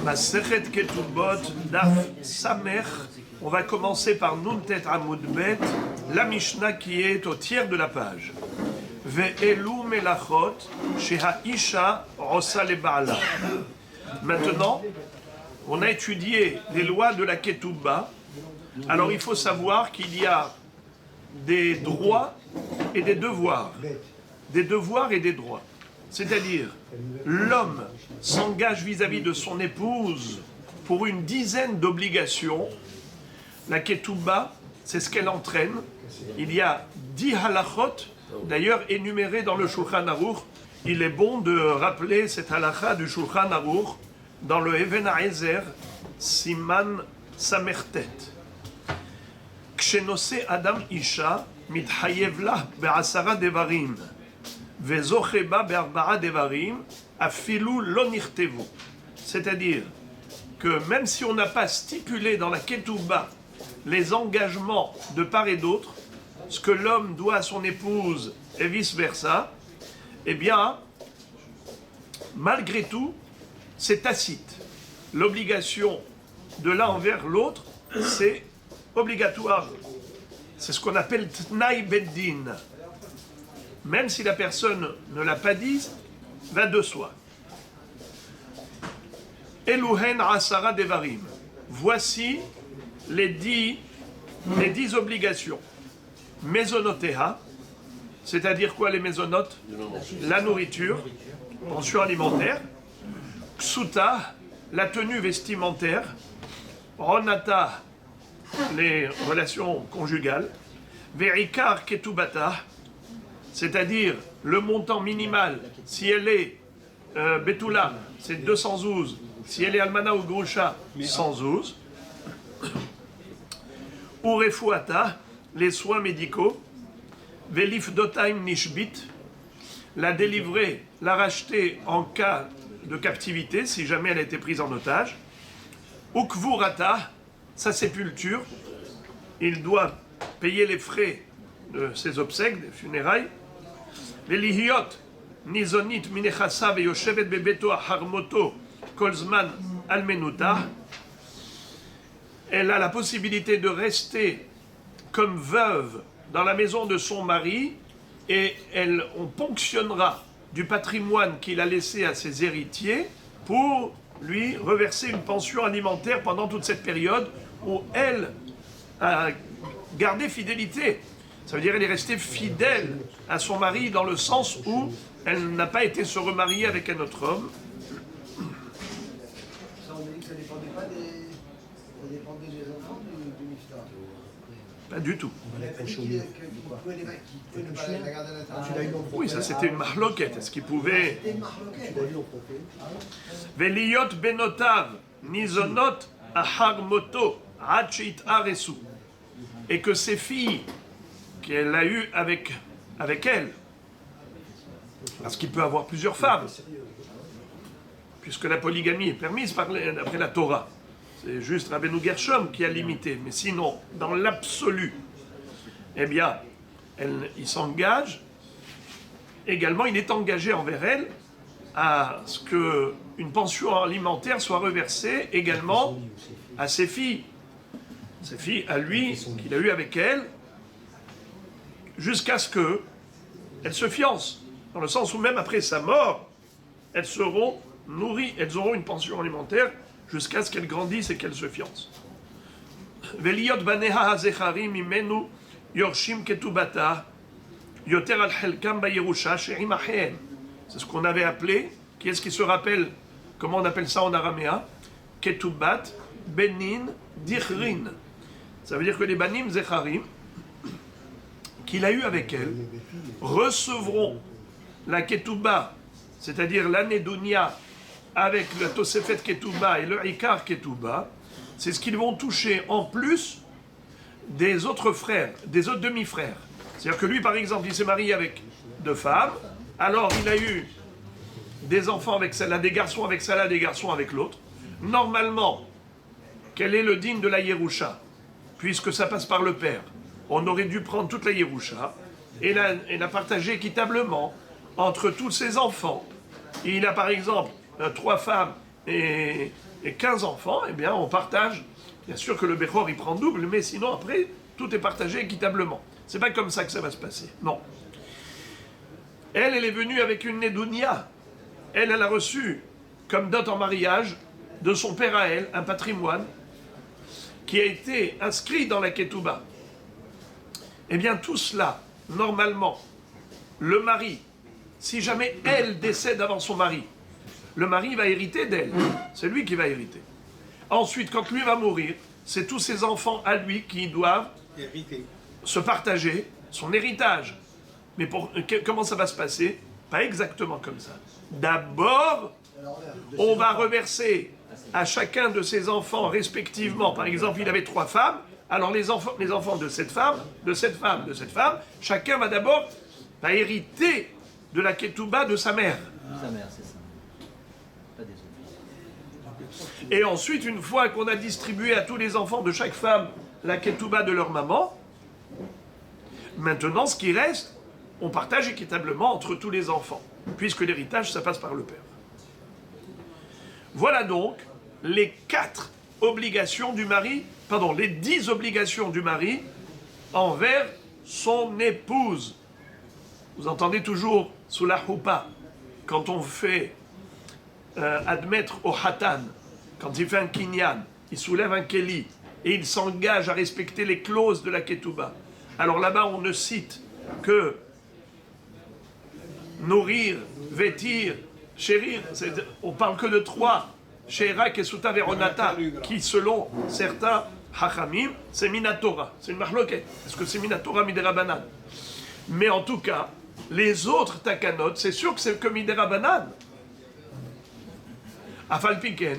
Masechet Ketubot, Daf Samer. On va commencer par Nuntet Amud Bet, la Mishnah qui est au tiers de la page. Ve'elu melachot sheha isha rosa le ba'ala. Maintenant, on a étudié les lois de la Ketubah. Alors il faut savoir qu'il y a des droits et des devoirs. Des devoirs et des droits. C'est-à-dire, l'homme s'engage vis-à-vis de son épouse pour une dizaine d'obligations. La Ketubah, c'est ce qu'elle entraîne. Il y a 10 halachot, d'ailleurs énumérées dans le Shulchan Aruch. Il est bon de rappeler cette halacha du Shulchan Aruch dans le Even HaEzer, Siman Samertet. Kshenose Adam Isha, mithayev lah be'asara devarim. C'est-à-dire que même si on n'a pas stipulé dans la Ketubah les engagements de part et d'autre, ce que l'homme doit à son épouse et vice-versa, eh bien, malgré tout, c'est tacite. L'obligation de l'un envers l'autre, c'est obligatoire. C'est ce qu'on appelle Tnaï Beddin. Même si la personne ne l'a pas dit, va de soi. Eluhen asara devarim. Voici les 10 obligations. Mesonoteha, c'est-à-dire quoi les mésonotes? La nourriture, pension alimentaire. Ksuta, la tenue vestimentaire. Ronata, les relations conjugales. Verikar ketubata, c'est-à-dire le montant minimal, si elle est Betula, c'est 212, si elle est Almana ou Grusha, 112. Urefuata, les soins médicaux. Velif dotaim nishbit, la délivrer, la racheter en cas de captivité, si jamais elle a été prise en otage. Ukvurata, sa sépulture, il doit payer les frais de ses obsèques, des funérailles. Velihiot, nizonit minechasa veyoshevet bebeto harmoto kolzman almenuta. Elle a la possibilité de rester comme veuve dans la maison de son mari et on ponctionnera du patrimoine qu'il a laissé à ses héritiers pour lui reverser une pension alimentaire pendant toute cette période où elle a gardé fidélité. Ça veut dire qu'elle est restée fidèle à son mari dans le sens où elle n'a pas été se remarier avec un autre homme. Ça dépendait pas ça dépendait des enfants du Miftar. Pas du tout. Qui pouvait ne pas la garder à l'intérieur. Oui, ça c'était une marloquette. Est-ce qu'il pouvait... C'était une marloquette. Veliyot benotav nizonot ahar moto hachit aresu. Et que ses filles qu'elle a eues avec elle, parce qu'il peut avoir plusieurs femmes, puisque la polygamie est permise après la Torah. C'est juste Rabbeinu Gershom qui a limité. Mais sinon, dans l'absolu, eh bien, il s'engage. Également, il est engagé envers elle à ce qu'une pension alimentaire soit reversée également à ses filles. Ses filles à lui, qu'il a eu avec elle, jusqu'à ce qu'elles se fiancent. Dans le sens où même après sa mort, elles seront nourries, elles auront une pension alimentaire jusqu'à ce qu'elles grandissent et qu'elles se fiancent. Veliyot baneha hazecharim imenu yorshim ketubata yoter al chelkam bayerusha she'im achehem. C'est ce qu'on avait appelé, qui est-ce qui se rappelle, comment on appelle ça en araméen? Ketubat benin dichrin. Ça veut dire que les banim zecharim qu'il a eu avec elle recevront la ketubah, c'est-à-dire l'année d'Unia avec le Tosefet Ketubah et le Ikar Ketubah, c'est ce qu'ils vont toucher en plus des autres frères, des autres demi-frères. C'est-à-dire que lui, par exemple, il s'est marié avec 2 femmes, alors il a eu des enfants avec celle-là, des garçons avec celle-là, des garçons avec l'autre. Normalement, quel est le digne de la Yerusha? Puisque ça passe par le père, on aurait dû prendre toute la Yerusha et la partager équitablement entre tous ses enfants. Et il a par exemple 3 femmes et 15 enfants, eh bien on partage. Bien sûr que le Bechor il prend double, mais sinon après, tout est partagé équitablement. C'est pas comme ça que ça va se passer, non. Elle est venue avec une Nedounia. Elle a reçu comme dot en mariage de son père à elle, un patrimoine qui a été inscrit dans la Ketouba. Eh bien tout cela, normalement, le mari, si jamais elle décède avant son mari, le mari va hériter d'elle. C'est lui qui va hériter. Ensuite, quand lui va mourir, c'est tous ses enfants à lui qui doivent se partager son héritage. Mais comment ça va se passer? Pas exactement comme ça. D'abord, on va reverser à chacun de ses enfants respectivement. Par exemple, il avait 3 femmes. Alors les enfants de cette femme, de cette femme, de cette femme, chacun va d'abord hériter de la ketouba de sa mère. Sa mère, c'est ça. Pas des autres. Et ensuite, une fois qu'on a distribué à tous les enfants de chaque femme la ketouba de leur maman, maintenant, ce qui reste, on partage équitablement entre tous les enfants, puisque l'héritage, ça passe par le père. Voilà donc les 4 obligations du mari, pardon, les 10 obligations du mari envers son épouse. Vous entendez toujours sous la choupa, quand on fait admettre au hatan, quand il fait un kinyan, il soulève un keli, et il s'engage à respecter les clauses de la ketouba. Alors là-bas, on ne cite que nourrir, vêtir, chérir. On parle que de 3. Shera, Kesuta, Veronata, qui selon certains hachamim, c'est Minatora. C'est une marloquette. Est-ce que c'est Minatora, Midera-Banan? Mais en tout cas, les autres takanot, c'est sûr que c'est que Midera-Banan. Afalpiken,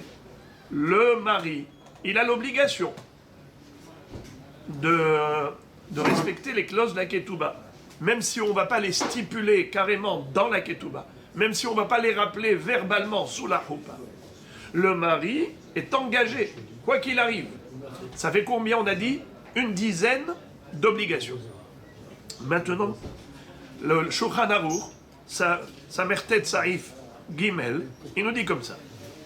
le mari, il a l'obligation de respecter les clauses de la ketouba. Même si on ne va pas les stipuler carrément dans la ketouba, même si on ne va pas les rappeler verbalement sous la choupa, le mari est engagé, quoi qu'il arrive. Ça fait combien, on a dit? Une dizaine d'obligations. Maintenant, le Shulchan Aruch, sa Mertet Saïf Gimel, il nous dit comme ça.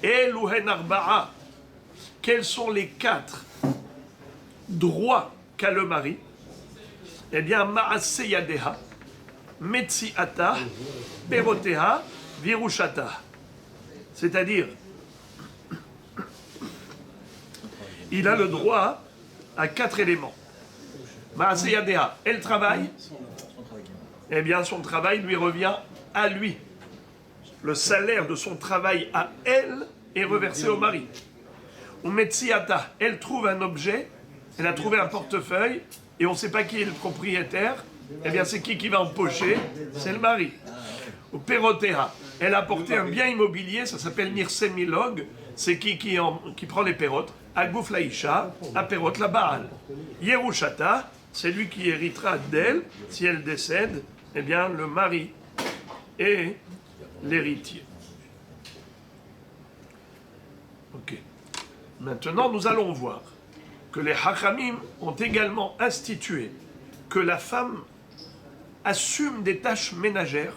Eluhen Arba'a, quels sont les 4 droits qu'a le mari? Eh bien, Ma'ase Yadeha, Metziata, Peroteha, Virushata. C'est-à-dire, il a le droit à 4 éléments. Ma'ase Yadeha, elle travaille. Eh bien, son travail lui revient à lui. Le salaire de son travail à elle est reversé au mari. Ou Metziata, elle trouve un objet, elle a trouvé un portefeuille, et on ne sait pas qui est le propriétaire, eh bien c'est qui va empocher? C'est le mari. Ou Peroteha, elle a apporté un bien immobilier, ça s'appelle Nirsemilog, c'est qui prend les pérotes? Agouf Laïcha, à Perot la Baal. Yerushata, c'est lui qui héritera d'elle, si elle décède, eh bien le mari est l'héritier. Ok. Maintenant, nous allons voir que les Hachamim ont également institué que la femme assume des tâches ménagères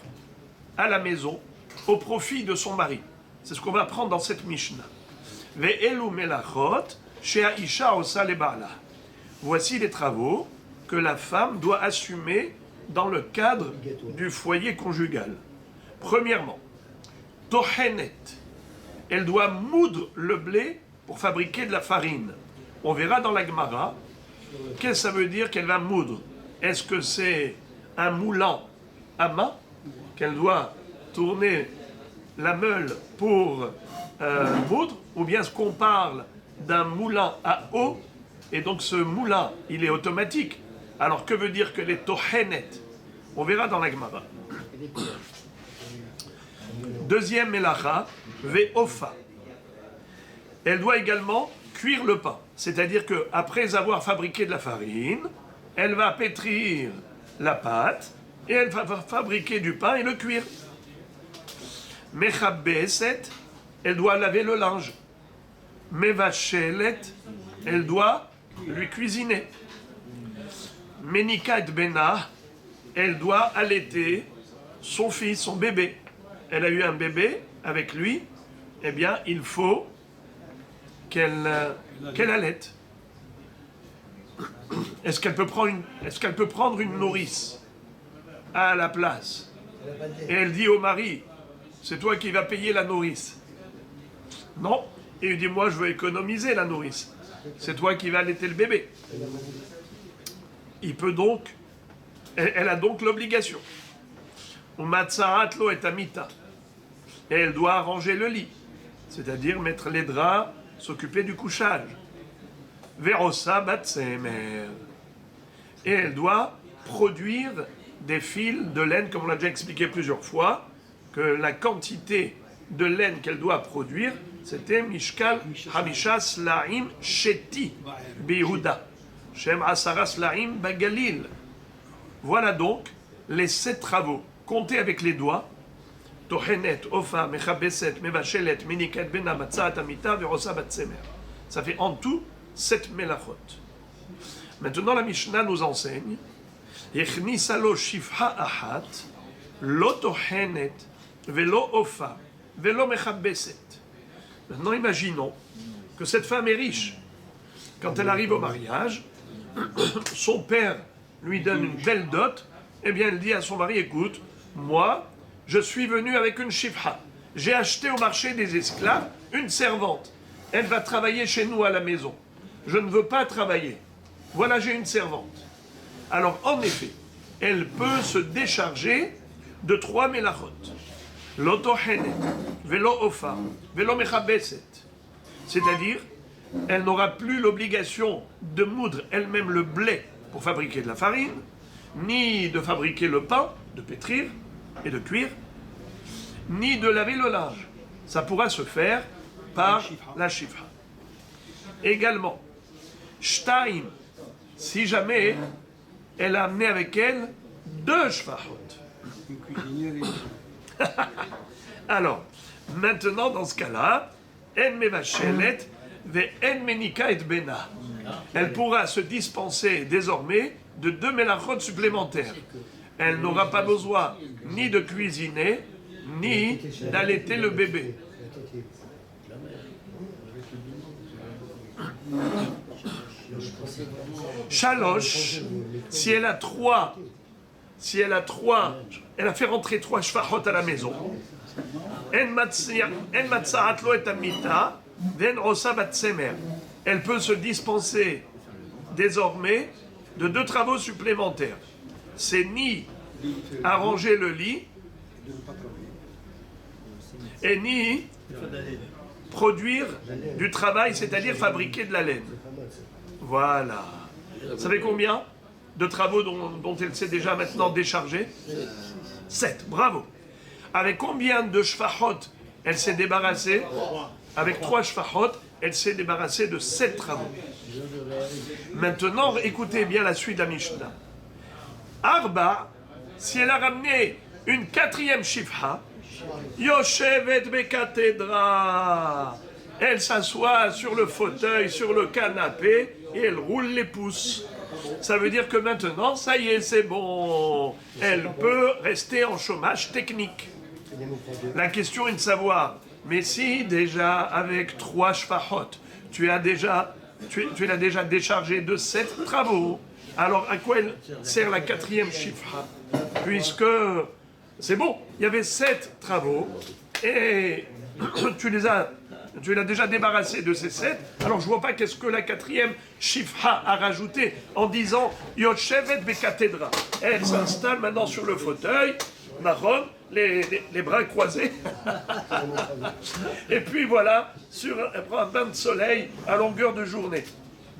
à la maison au profit de son mari. C'est ce qu'on va apprendre dans cette Mishnah. Ve'elu melachot she'aisha osa leba'ala. Voici les travaux que la femme doit assumer dans le cadre du foyer conjugal. Premièrement, tohenet. Elle doit moudre le blé pour fabriquer de la farine. On verra dans la Gemara, qu'est-ce que ça veut dire qu'elle va moudre? Est-ce que c'est un moulin à main, qu'elle doit tourner la meule pour moudre, ou bien est-ce qu'on parle d'un moulin à eau, et donc ce moulin, il est automatique? Alors que veut dire que les tohenet? On verra dans la Gemara. Deuxième melacha, ve'ofa. Elle doit également cuire le pain. C'est-à-dire qu'après avoir fabriqué de la farine, elle va pétrir la pâte et elle va fabriquer du pain et le cuire. Mechabeset, elle doit laver le linge. Mevachelet, elle doit lui cuisiner. Menikat bena, elle doit allaiter son fils, son bébé. Elle a eu un bébé avec lui eh bien, il faut qu'elle allaite. Est-ce qu'elle peut prendre une nourrice à la place? Et elle dit au mari, c'est toi qui vas payer la nourrice. Non. Et il dit, moi je veux économiser la nourrice. C'est toi qui vas allaiter le bébé. Il peut donc, elle a donc l'obligation. Umatsaatlo et amita. Et elle doit arranger le lit. C'est-à-dire mettre les draps, s'occuper du couchage. Verosa batsemer. Et elle doit produire des fils de laine, comme on l'a déjà expliqué plusieurs fois, que la quantité de laine qu'elle doit produire, c'était Mishkal Hamisha Slaim Sheti Bihuda, Shem Asara Slaim Bagalil. Voilà donc les 7 travaux, comptés avec les doigts, Tohenet, Ofa, Mechabeset, Mevachelet, Miniket, Bena, Matzat, Amita, Verosa Batsemer. Ça fait en tout 7 melachot. Maintenant, la Mishnah nous enseigne Yechnisalo shifha ahat, lo tohenet, velo ofa, velo mechabeset. Maintenant, imaginons que cette femme est riche. Quand elle arrive au mariage, son père lui donne une belle dot, eh bien, elle dit à son mari, écoute, moi, je suis venu avec une shifha. J'ai acheté au marché des esclaves une servante. Elle va travailler chez nous à la maison. Je ne veux pas travailler. Voilà, j'ai une servante. Alors, en effet, elle peut se décharger de 3 melachot. L'otohenet, velo ofa, velo mechabeset. C'est-à-dire, elle n'aura plus l'obligation de moudre elle-même le blé pour fabriquer de la farine, ni de fabriquer le pain, de pétrir et de cuire, ni de laver le linge. Ça pourra se faire par la shifra. Également, shtaim, si jamais elle a amené avec elle 2 shfachot. Une cuisinière et... Alors, maintenant, dans ce cas-là, en mevachelet ve en menika et bena. Elle pourra se dispenser désormais de 2 melachot supplémentaires. Elle n'aura pas besoin ni de cuisiner, ni d'allaiter le bébé. Shalosh, si elle a 3, elle a fait rentrer 3 shfachot à la maison. Elle peut se dispenser désormais de 2 travaux supplémentaires. C'est ni arranger le lit, et ni produire du travail, c'est-à-dire fabriquer de la laine. Voilà. Vous savez combien de travaux dont elle s'est déjà maintenant déchargée? 7. Bravo. Avec combien de shfachot elle s'est débarrassée? Avec 3 shfachot, elle s'est débarrassée de 7 travaux. Maintenant, écoutez bien la suite de la Mishnah. Arba, si elle a ramené une 4e shifha, Yoshevet bekatedra. Elle s'assoit sur le fauteuil, sur le canapé, et elle roule les pouces. Ça veut dire que maintenant, ça y est, c'est bon. Elle peut rester en chômage technique. La question est de savoir, mais si déjà avec 3 shfachot, tu l'as déjà déchargé de 7 travaux, alors à quoi elle sert la 4e shifha? Puisque c'est bon, il y avait 7 travaux et tu l'as déjà débarrassé de ces 7, alors je vois pas qu'est-ce que la 4e shifha a rajouté en disant Yoshevet bekatedra. Elle s'installe maintenant sur le fauteuil, marron, les bras croisés, et puis voilà, elle prend un bain de soleil à longueur de journée.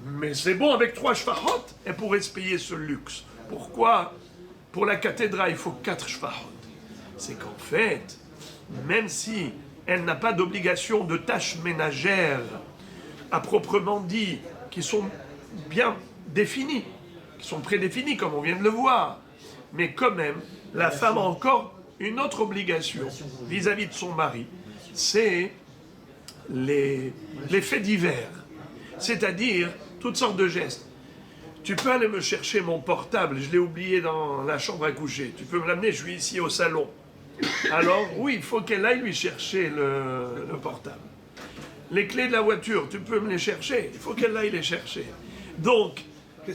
Mais c'est bon, avec 3 shfachot, elle pourrait se payer ce luxe. Pourquoi? Pour la cathédrale, il faut 4 shfachot. C'est qu'en fait, même si elle n'a pas d'obligation de tâches ménagères à proprement dit, qui sont bien définies, qui sont prédéfinies comme on vient de le voir, mais quand même, la femme a encore une autre obligation vis-à-vis de son mari, c'est les faits divers, c'est-à-dire toutes sortes de gestes. Tu peux aller me chercher mon portable, je l'ai oublié dans la chambre à coucher, tu peux me l'amener, je suis ici au salon. alors oui, il faut qu'elle aille lui chercher le portable. Les clés de la voiture, tu peux me les chercher, il faut qu'elle aille les chercher. Donc,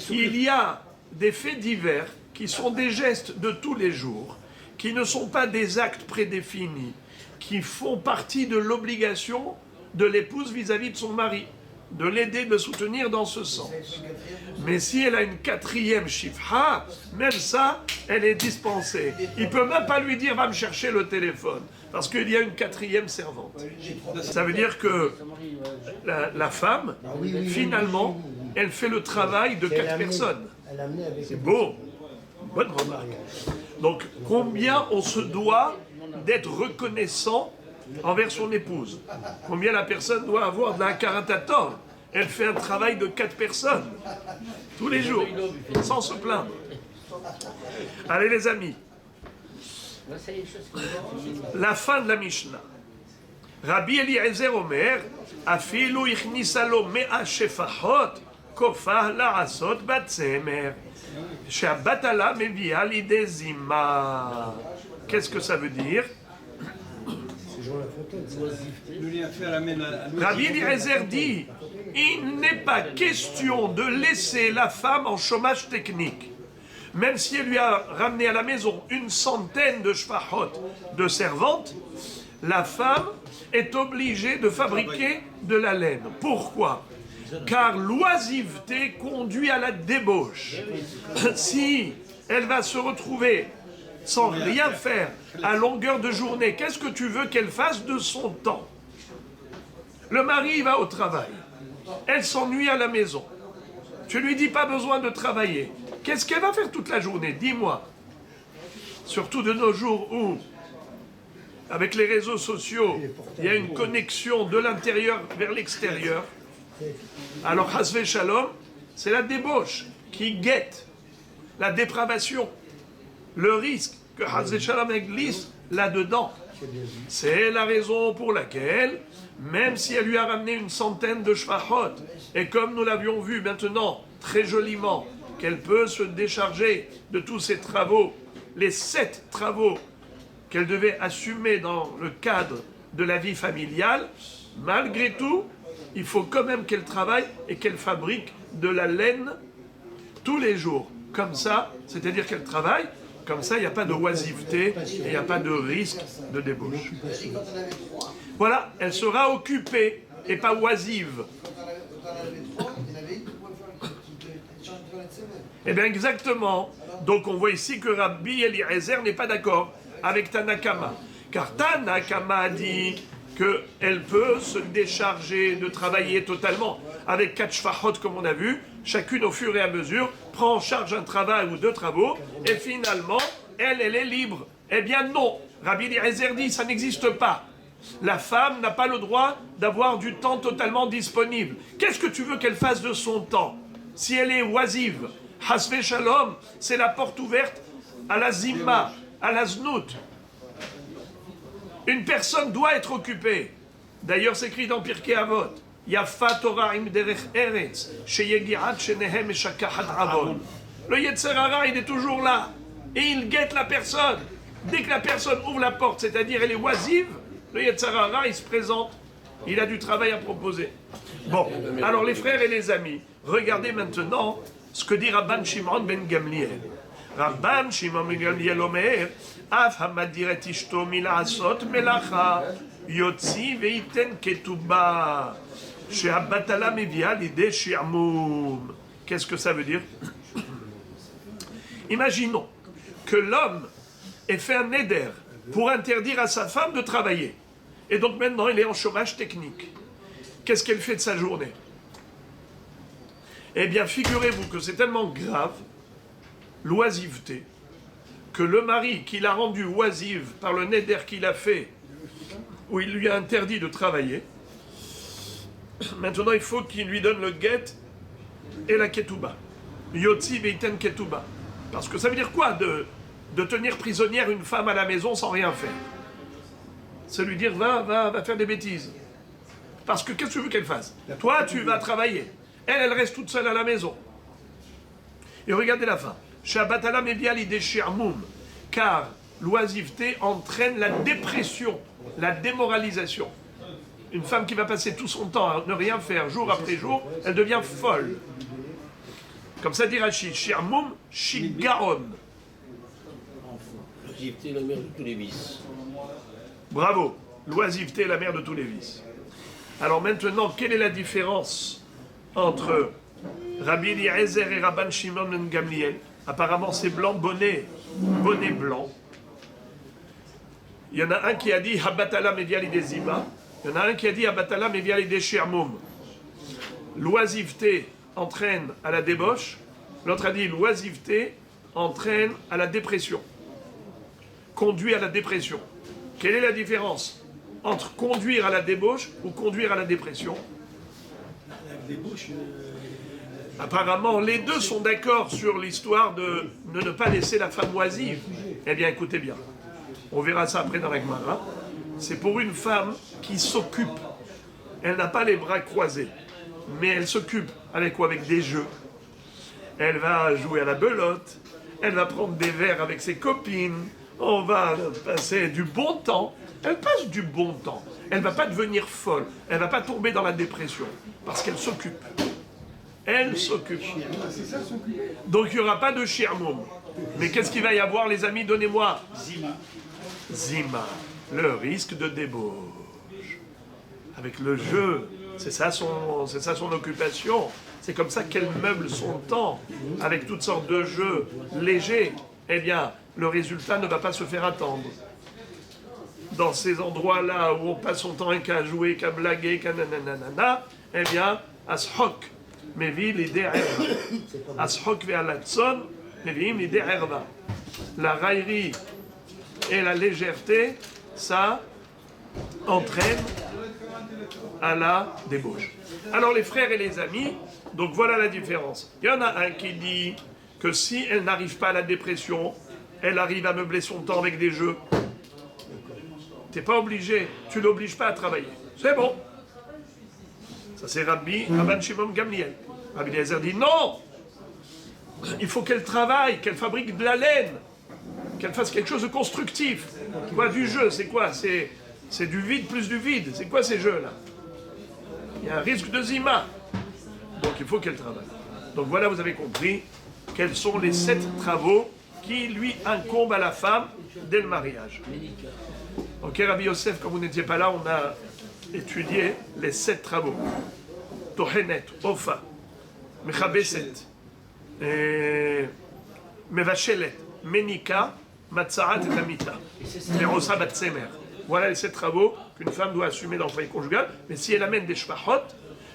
il y a des faits divers qui sont des gestes de tous les jours, qui ne sont pas des actes prédéfinis, qui font partie de l'obligation de l'épouse vis-à-vis de son mari, de l'aider, de le soutenir dans ce sens. Mais si elle a une quatrième shifha, même ça, elle est dispensée. Il ne peut même pas lui dire « va me chercher le téléphone », parce qu'il y a une quatrième servante. Ça veut dire que la femme, finalement, elle fait le travail de 4 personnes. C'est beau, bonne remarque. Donc, combien on se doit d'être reconnaissant envers son épouse? Combien la personne doit avoir de la caratatore? Elle fait un travail de 4 personnes, tous les jours, sans se plaindre. Allez les amis, la fin de la Mishnah. Rabbi Eliezer Omer, Afilu ichnisa lo mea shefahot, kofah la'asot batzemer, she'abatala mevia lidei zima. Qu'est-ce que ça veut dire? Rabbi Eliezer dit, il n'est pas question de laisser la femme en chômage technique. Même si elle lui a ramené à la maison une centaine de shfahot, de servantes, la femme est obligée de fabriquer de la laine. Pourquoi? Car l'oisiveté conduit à la débauche. Si elle va se retrouver sans rien faire à longueur de journée, qu'est-ce que tu veux qu'elle fasse de son temps? Le mari va au travail, elle s'ennuie à la maison. Tu lui dis pas besoin de travailler. Qu'est-ce qu'elle va faire toute la journée? Dis-moi. Surtout de nos jours où, avec les réseaux sociaux, il y a une connexion de l'intérieur vers l'extérieur. Alors, Hasvé Shalom, c'est la débauche qui guette la dépravation, le risque que Hasvé Shalom glisse là-dedans. C'est la raison pour laquelle, même si elle lui a ramené une centaine de shfahot, et comme nous l'avions vu maintenant, très joliment, qu'elle peut se décharger de tous ses travaux, les 7 travaux qu'elle devait assumer dans le cadre de la vie familiale, malgré tout, il faut quand même qu'elle travaille et qu'elle fabrique de la laine tous les jours. Comme ça, c'est-à-dire qu'elle travaille, comme ça il n'y a pas de oisiveté et il n'y a pas de risque de débauche. Voilà, elle sera occupée et pas oisive. Eh bien exactement. Donc on voit ici que Rabbi Eliezer n'est pas d'accord avec Tanakama. Car Tanakama a dit qu'elle peut se décharger de travailler totalement avec 4 shfahot comme on a vu, chacune au fur et à mesure prend en charge un travail ou 2 travaux et finalement elle est libre. Eh bien non, Rabbi Eliezer dit ça n'existe pas. La femme n'a pas le droit d'avoir du temps totalement disponible. Qu'est-ce que tu veux qu'elle fasse de son temps? Si elle est oisive, Hasvé Shalom, c'est la porte ouverte à la zimma, à la znout. Une personne doit être occupée. D'ailleurs, c'est écrit dans Pirkei Avot. Yafa Torah im derech eretz, sheyegiat shenehem eshakahat avon. Le Yetzer Hara, il est toujours là. Et il guette la personne. Dès que la personne ouvre la porte, c'est-à-dire elle est oisive, le Yetzer Hara, il se présente. Il a du travail à proposer. Bon, alors les frères et les amis, regardez maintenant ce que dit Rabban Shimon ben Gamliel. Rabban Shimon ben Gamliel omer, Af hamadir et ishto mila'asot melacha, yotzi veiten ketouba, she'abatala mevia l'idée shi'amum. Qu'est-ce que ça veut dire? Imaginons que l'homme ait fait un neder pour interdire à sa femme de travailler. Et donc maintenant, il est en chômage technique. Qu'est-ce qu'elle fait de sa journée? Eh bien, figurez-vous que c'est tellement grave, l'oisiveté, que le mari qui l'a rendu oisive par le neder qu'il a fait, où il lui a interdit de travailler, maintenant il faut qu'il lui donne le guet et la ketouba. Yotzi veiten ketouba. Parce que ça veut dire quoi de tenir prisonnière une femme à la maison sans rien faire? C'est lui dire va faire des bêtises. Parce que qu'est-ce que tu veux qu'elle fasse? Toi, tu vas travailler. Elle reste toute seule à la maison. Et regardez la fin. Shabbatala mevia l'idée shi'amum. Car l'oisiveté entraîne la dépression, la démoralisation. Une femme qui va passer tout son temps à ne rien faire jour après jour, elle devient folle. Comme ça dit Rachid, Shirmoum, Shigaon. L'oisiveté est la mère de tous les vices. Bravo, l'oisiveté est la mère de tous les vices. Alors maintenant, quelle est la différence entre Rabbi Eliezer et Rabban Shimon ben Gamliel? Apparemment, c'est blanc, bonnet blanc. Il y en a un qui a dit Habatala Meviali des Zima. Il y en a un qui a dit Habatala Meviali des Shirmoum. L'oisiveté entraîne à la débauche. L'autre a dit l'oisiveté entraîne à la dépression. Conduit à la dépression. Quelle est la différence entre conduire à la débauche ou conduire à la dépression? La débauche, Apparemment, les deux sont d'accord sur l'histoire de ne pas laisser la femme oisive. Eh bien, écoutez bien. On verra ça après dans la Gemara. C'est pour une femme qui s'occupe. Elle n'a pas les bras croisés, mais elle s'occupe avec quoi? Avec des jeux. Elle va jouer à la belote. Elle va prendre des verres avec ses copines. On va passer du bon temps. Elle passe du bon temps. Elle ne va pas devenir folle. Elle ne va pas tomber dans la dépression. Parce qu'elle s'occupe. Elle s'occupe. Donc il n'y aura pas de shirmoum. Mais qu'est-ce qu'il va y avoir, les amis? Donnez-moi. Zima. Le risque de débauche. Avec le jeu. C'est ça son occupation. C'est comme ça qu'elle meuble son temps. Avec toutes sortes de jeux légers. Eh bien, le résultat ne va pas se faire attendre. Dans ces endroits-là où on passe son temps qu'à jouer, qu'à blaguer, qu'à nanana, eh bien, ashok, mevi l'idée erva. Ashok ve'alatson, mevi l'idée erva. La raillerie et la légèreté, ça entraîne à la débauche. Alors les frères et les amis, donc voilà la différence. Il y en a un qui dit que si elle n'arrive pas à la dépression, elle arrive à meubler son temps avec des jeux. T'es pas obligé, tu l'obliges pas à travailler. C'est bon. Ça c'est Rabban Shimon Gamliel. Rabbi Eliezer dit non. Il faut qu'elle travaille, qu'elle fabrique de la laine, qu'elle fasse quelque chose de constructif. Quoi, du jeu, c'est quoi? C'est du vide plus du vide. C'est quoi ces jeux-là? Il y a un risque de zima. Donc il faut qu'elle travaille. Donc voilà, vous avez compris quels sont les 7 travaux qui lui incombent à la femme dès le mariage. Ok, Rabbi Yosef, comme vous n'étiez pas là, on a étudié les 7 travaux. Tohenet, Ofa, Mechabeset, Mevashelet, Menika, Matzarat et Amita. Merosa Batsemer. Voilà les 7 travaux qu'une femme doit assumer dans le foyer conjugal. Mais si elle amène des shvachot,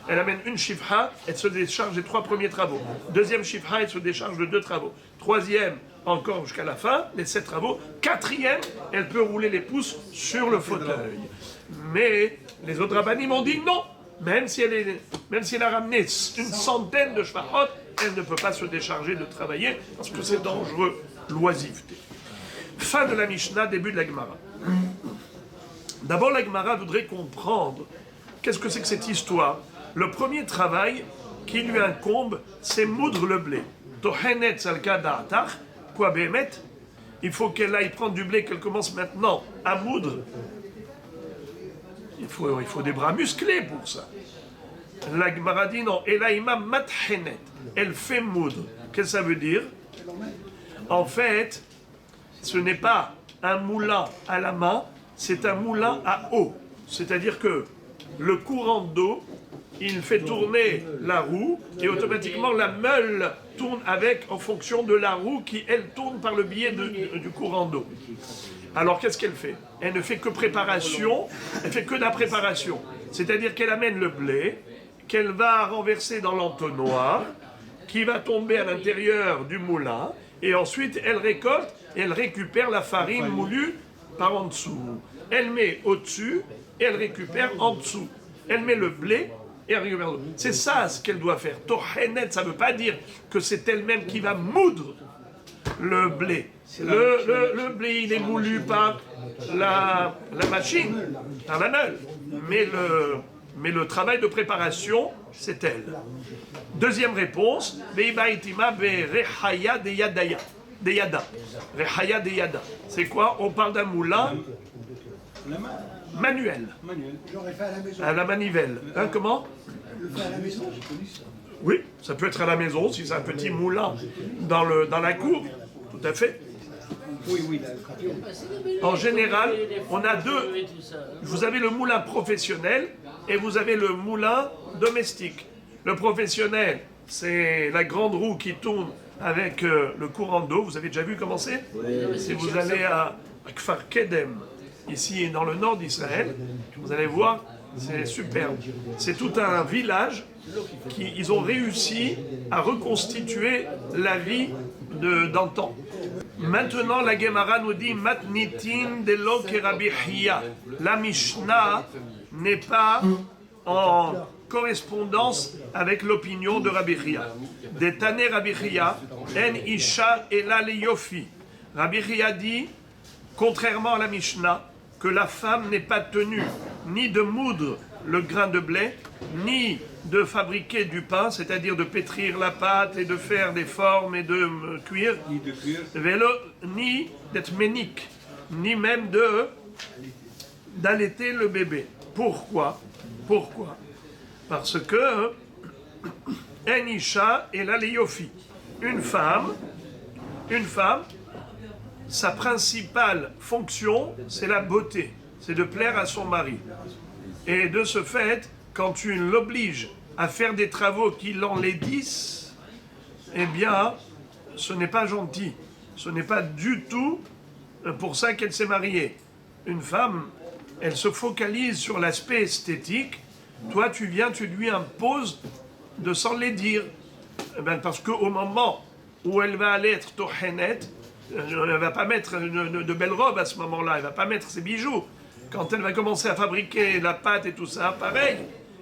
elle amène une shivha, elle se décharge des 3 premiers travaux. Deuxième shivha, elle se décharge de 2 travaux. Troisième, encore jusqu'à la fin, les 7 travaux. Quatrième, elle peut rouler les pouces sur le fauteuil. Mais les autres rabbanim ont dit non. Même si elle a ramené une centaine de shvachot, elle ne peut pas se décharger de travailler parce que c'est dangereux. L'oisiveté. Fin de la Mishnah, début de la Gemara. D'abord, la Gemara voudrait comprendre qu'est-ce que c'est que cette histoire. Le premier travail qui lui incombe, c'est moudre le blé. Tohenet salka da'atach, quoi bémet? Il faut qu'elle aille prendre du blé, qu'elle commence maintenant à moudre. Il faut des bras musclés pour ça. La Gemara dit non, elaïma matchenet. Elle fait moudre. Qu'est-ce que ça veut dire? En fait, ce n'est pas un moulin à la main, c'est un moulin à eau. C'est-à-dire que le courant d'eau, il fait tourner la roue et automatiquement la meule tourne en fonction de la roue qui, elle, tourne par le biais du courant d'eau. Alors qu'est-ce qu'elle fait? Elle ne fait que préparation, elle fait que de la préparation. C'est-à-dire qu'elle amène le blé, qu'elle va renverser dans l'entonnoir, qui va tomber à l'intérieur du moulin, et ensuite elle récolte et elle récupère la farine moulue par en dessous. Elle met au-dessus et elle récupère en dessous. Elle met le blé et elle récupère l'eau. C'est ça ce qu'elle doit faire. Tohenet, ça ne veut pas dire que c'est elle-même qui va moudre le blé. Le blé, il est moulu par la machine, par la meule. Mais le travail de préparation, c'est elle. Deuxième réponse, des yada. Rechaya des yada. C'est quoi? On parle d'un moulin La main, manuel, manuel. J'aurais fait à la maison. à la manivelle. Hein, comment? Le fait à la maison. Oui, ça peut être à la maison, si c'est un petit moulin dans la cour. Tout à fait. Oui, oui, la trappe. En général, on a deux. Vous avez le moulin professionnel et vous avez le moulin domestique. Le professionnel, c'est la grande roue qui tourne avec le courant d'eau. Vous avez déjà vu comment c'est? Si vous allez à Kfar Kedem, ici dans le nord d'Israël, vous allez voir, c'est superbe. C'est tout un village qui ils ont réussi à reconstituer la vie d'antan. Maintenant, la Gemara nous dit Matnitin de lo Rabbi Hiya. La Mishnah n'est pas en correspondance avec l'opinion de Rabbi Hiya. De Tane Rabbi Hiya, En Isha Ela le Yofi. Rabbi Hiya dit, contrairement à la Mishnah, que la femme n'est pas tenue ni de moudre le grain de blé, ni de fabriquer du pain, c'est-à-dire de pétrir la pâte et de faire des formes et de cuire, Ni de cuir. ni d'être ménique, ni même d'allaiter le bébé. Pourquoi? Pourquoi? Parce que Enisha et la Yofi, une femme, sa principale fonction, c'est la beauté, c'est de plaire à son mari. Et de ce fait, quand tu l'obliges à faire des travaux qui l'enlaidissent, eh bien, ce n'est pas gentil. Ce n'est pas du tout pour ça qu'elle s'est mariée. Une femme, elle se focalise sur l'aspect esthétique. Toi, tu viens, tu lui imposes de s'enlaidir. Eh bien, parce qu'au moment où elle va aller être tohenet, elle ne va pas mettre de belles robes à ce moment-là, elle ne va pas mettre ses bijoux. Quand elle va commencer à fabriquer la pâte et tout ça, pareil,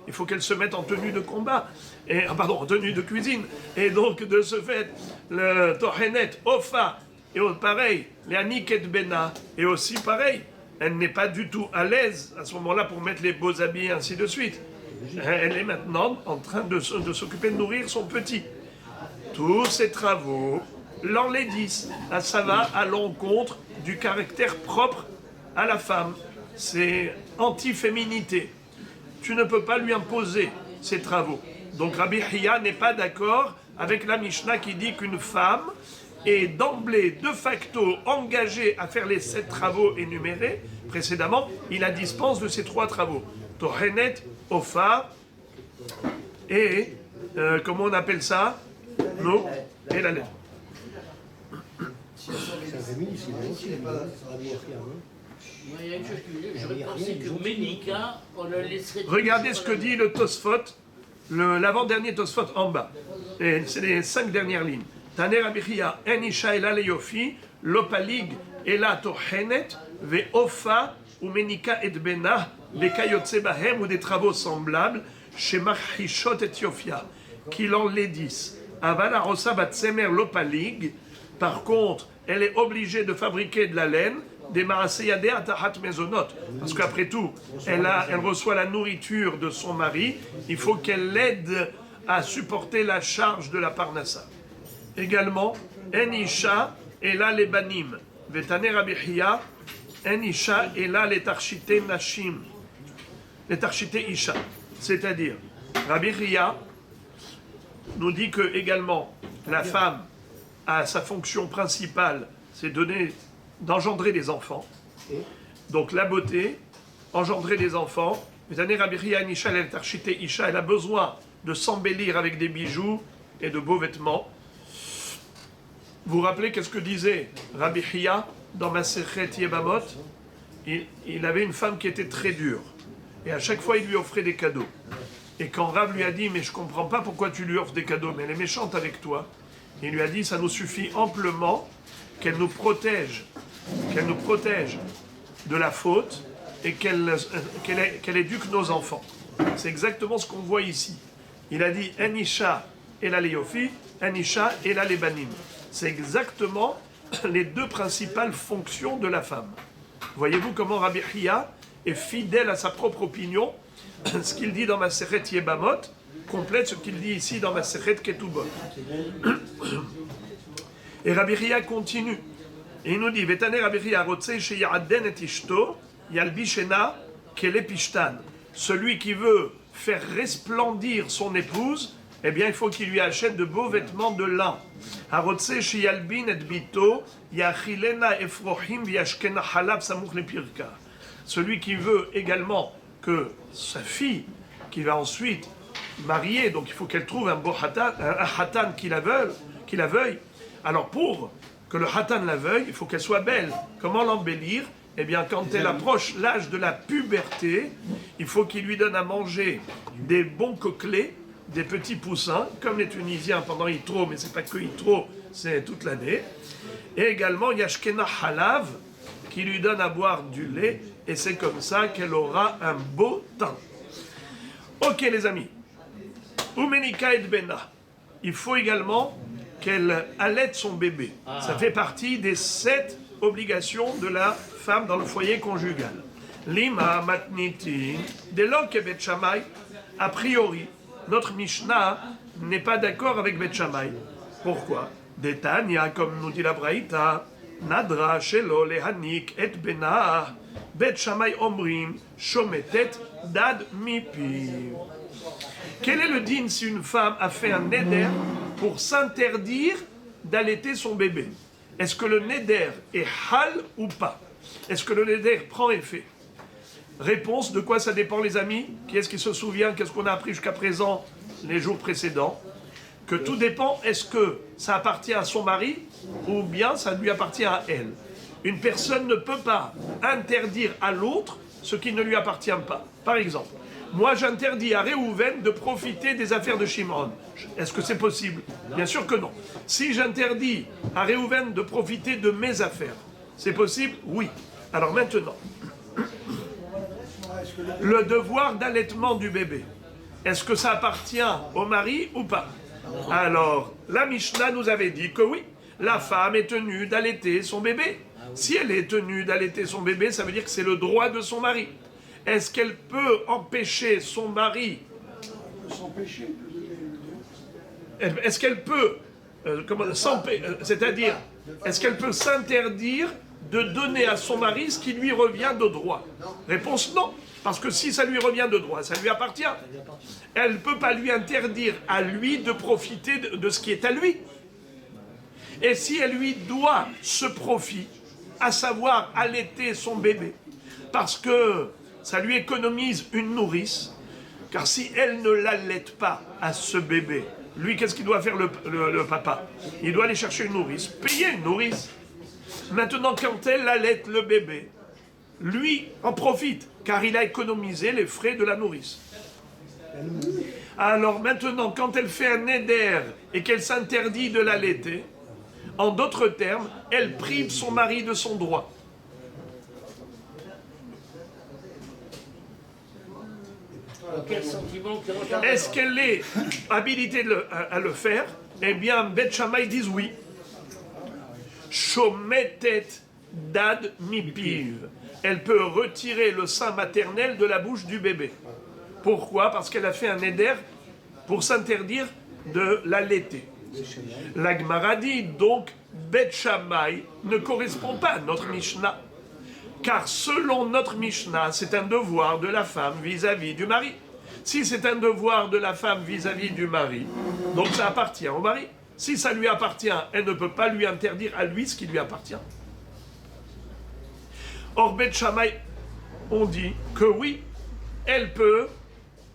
il faut qu'elle se mette en tenue de combat, en tenue de cuisine. Et donc, de ce fait, le Tohenet, Ofa, et pareil, les Aniket Bena, et aussi pareil, elle n'est pas du tout à l'aise à ce moment-là pour mettre les beaux habits, ainsi de suite. Elle est maintenant en train de s'occuper de nourrir son petit. Tous ces travaux l'enlaidissent. Là, ça va à l'encontre du caractère propre à la femme. C'est anti-féminité. Tu ne peux pas lui imposer ces travaux. Donc Rabbi Hiya n'est pas d'accord avec la Mishnah qui dit qu'une femme est d'emblée, de facto, engagée à faire les 7 travaux énumérés précédemment. Il la dispense de ces 3 travaux. Tohenet, Ofa et, comment on appelle ça? Non, et la lettre. Il y a une chose que j'aurais pensé que Ménica, on le laisserait... Regardez ce que dit le Tosfot, l'avant-dernier Tosfot en bas. Et c'est les 5 dernières lignes. Taner Rabbi Hiya, En Isha Ela le Yofi, Lopalig Ela Tohenet, Ve Ofa ou Ménica et Bena, Ve Kayotse Bahem ou des travaux semblables, chez Machishot et Yofia, qui l'enlaidissent. Avala Rosa Batsemer Lopalig, par contre, elle est obligée de fabriquer de la laine, des Maaseyadeh Atahat Mezonot. Parce qu'après tout, elle reçoit la nourriture de son mari, il faut qu'elle l'aide à supporter la charge de la Parnassa. Également, En Isha et là les Banim. Vetane Rabbi Hiya, En Isha et là les Tarchite Nashim. Les Tarchite Isha. C'est-à-dire, Rabbi Hiya nous dit que également la femme a sa fonction principale, c'est d'engendrer des enfants. Donc la beauté, engendrer des enfants. Vetane Rabbi Hiya, En Isha et la Tarchite Isha, elle a besoin de s'embellir avec des bijoux et de beaux vêtements. Vous vous rappelez qu'est-ce que disait Rabbi Hiya dans Masechet Yebamot? Il avait une femme qui était très dure. Et à chaque fois, il lui offrait des cadeaux. Et quand Rav lui a dit « Mais je ne comprends pas pourquoi tu lui offres des cadeaux, mais elle est méchante avec toi », il lui a dit « Ça nous suffit amplement qu'elle nous protège de la faute et qu'elle éduque nos enfants. » C'est exactement ce qu'on voit ici. Il a dit « Enisha et la Léofi, Enisha et la Lébanim ». C'est exactement les 2 principales fonctions de la femme. Voyez-vous comment Rabbi Hiya est fidèle à sa propre opinion. Ce qu'il dit dans Masechet Yebamot complète ce qu'il dit ici dans Masechet Ketubot. Et Rabbi Ria continue. Et il nous dit, Vetane Rabbi Ria Rotse Sheyaden et Ishto, Yalbishena Kelepishtan. Celui qui veut faire resplendir son épouse, eh bien, il faut qu'il lui achète de beaux vêtements de lin. Harotse Sheyalbin et Bito, Yachilena Efrohim Yashkena Halab Samuch Lepirka. Celui qui veut également que sa fille, qui va ensuite marier, donc il faut qu'elle trouve un beau hatan, un hatan qui la veuille. Alors pour que le hatan la veuille, il faut qu'elle soit belle. Comment l'embellir? Eh bien, quand elle approche l'âge de la puberté, il faut qu'il lui donne à manger des bons coquelets, des petits poussins, comme les Tunisiens pendant Yitro, mais c'est pas que Yitro, c'est toute l'année. Et également Yashkena Halav, qui lui donne à boire du lait, et c'est comme ça qu'elle aura un beau teint. Ok les amis, Umenika et Bena, il faut également qu'elle allaite son bébé. Ça fait partie des 7 obligations de la femme dans le foyer conjugal. Lima matniti, dès lors que Bet Shammai, a priori, notre Mishnah n'est pas d'accord avec Bet Shammai. Pourquoi? Detania, comme nous dit la Braïta, Nadra shelo lehanik et bena, Bet Shammai omrim, shometet dad mipi. Quel est le din si une femme a fait un neder pour s'interdire d'allaiter son bébé? Est-ce que le neder est hal ou pas? Est-ce que le neder prend effet? Réponse, de quoi ça dépend les amis? Qui est-ce qui se souvient? Qu'est-ce qu'on a appris jusqu'à présent les jours précédents? Que tout dépend, est-ce que ça appartient à son mari ou bien ça lui appartient à elle? Une personne ne peut pas interdire à l'autre ce qui ne lui appartient pas. Par exemple, moi j'interdis à Réhouven de profiter des affaires de Shimon. Est-ce que c'est possible? Bien sûr que non. Si j'interdis à Réhouven de profiter de mes affaires, c'est possible? Oui. Alors maintenant, le devoir d'allaitement du bébé, est-ce que ça appartient au mari ou pas? Alors, la Mishnah nous avait dit que oui, la femme est tenue d'allaiter son bébé. Si elle est tenue d'allaiter son bébé, ça veut dire que c'est le droit de son mari. Est-ce qu'elle peut empêcher son mari? Est-ce qu'elle peut, c'est-à-dire, est-ce qu'elle peut s'interdire de donner à son mari ce qui lui revient de droit? Réponse non, parce que si ça lui revient de droit, ça lui appartient. Elle ne peut pas lui interdire à lui de profiter de ce qui est à lui. Et si elle lui doit ce profit, à savoir allaiter son bébé, parce que ça lui économise une nourrice, car si elle ne l'allaite pas à ce bébé, lui, qu'est-ce qu'il doit faire le papa? Il doit aller chercher une nourrice, payer une nourrice. Maintenant, quand elle allaite le bébé, lui en profite, car il a économisé les frais de la nourrice. Alors maintenant, quand elle fait un éder et qu'elle s'interdit de l'allaiter, en d'autres termes, elle prive son mari de son droit. Quel sentiment? Est-ce qu'elle est habilitée à le faire? Eh bien, Bet Shammai disent oui. Shometet dad mipiv. Elle peut retirer le sein maternel de la bouche du bébé. Pourquoi? Parce qu'elle a fait un éder pour s'interdire de l'allaiter. La Gemara dit donc Bet Shammai ne correspond pas à notre Mishnah. Car selon notre Mishnah, c'est un devoir de la femme vis-à-vis du mari. Si c'est un devoir de la femme vis-à-vis du mari, donc ça appartient au mari. Si ça lui appartient, elle ne peut pas lui interdire à lui ce qui lui appartient. Or, Bet Shammai, on dit que oui, elle peut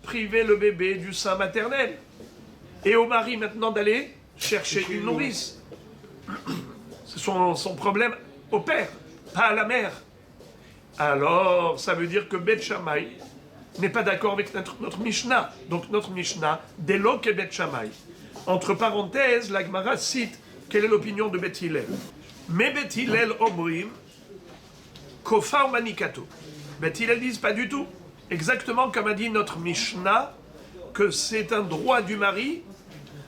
priver le bébé du sein maternel. Et au mari maintenant d'aller chercher une nourrice. C'est son problème au père, pas à la mère. Alors, ça veut dire que Bet Shammai n'est pas d'accord avec notre Mishnah. Donc notre Mishnah, Delok et Bet Shammai. Entre parenthèses, la Gemara cite quelle est l'opinion de Bet Hillel. Mais Bet Hillel obrim kofar manikato. Bet Hillel disent pas du tout. Exactement comme a dit notre Mishnah, que c'est un droit du mari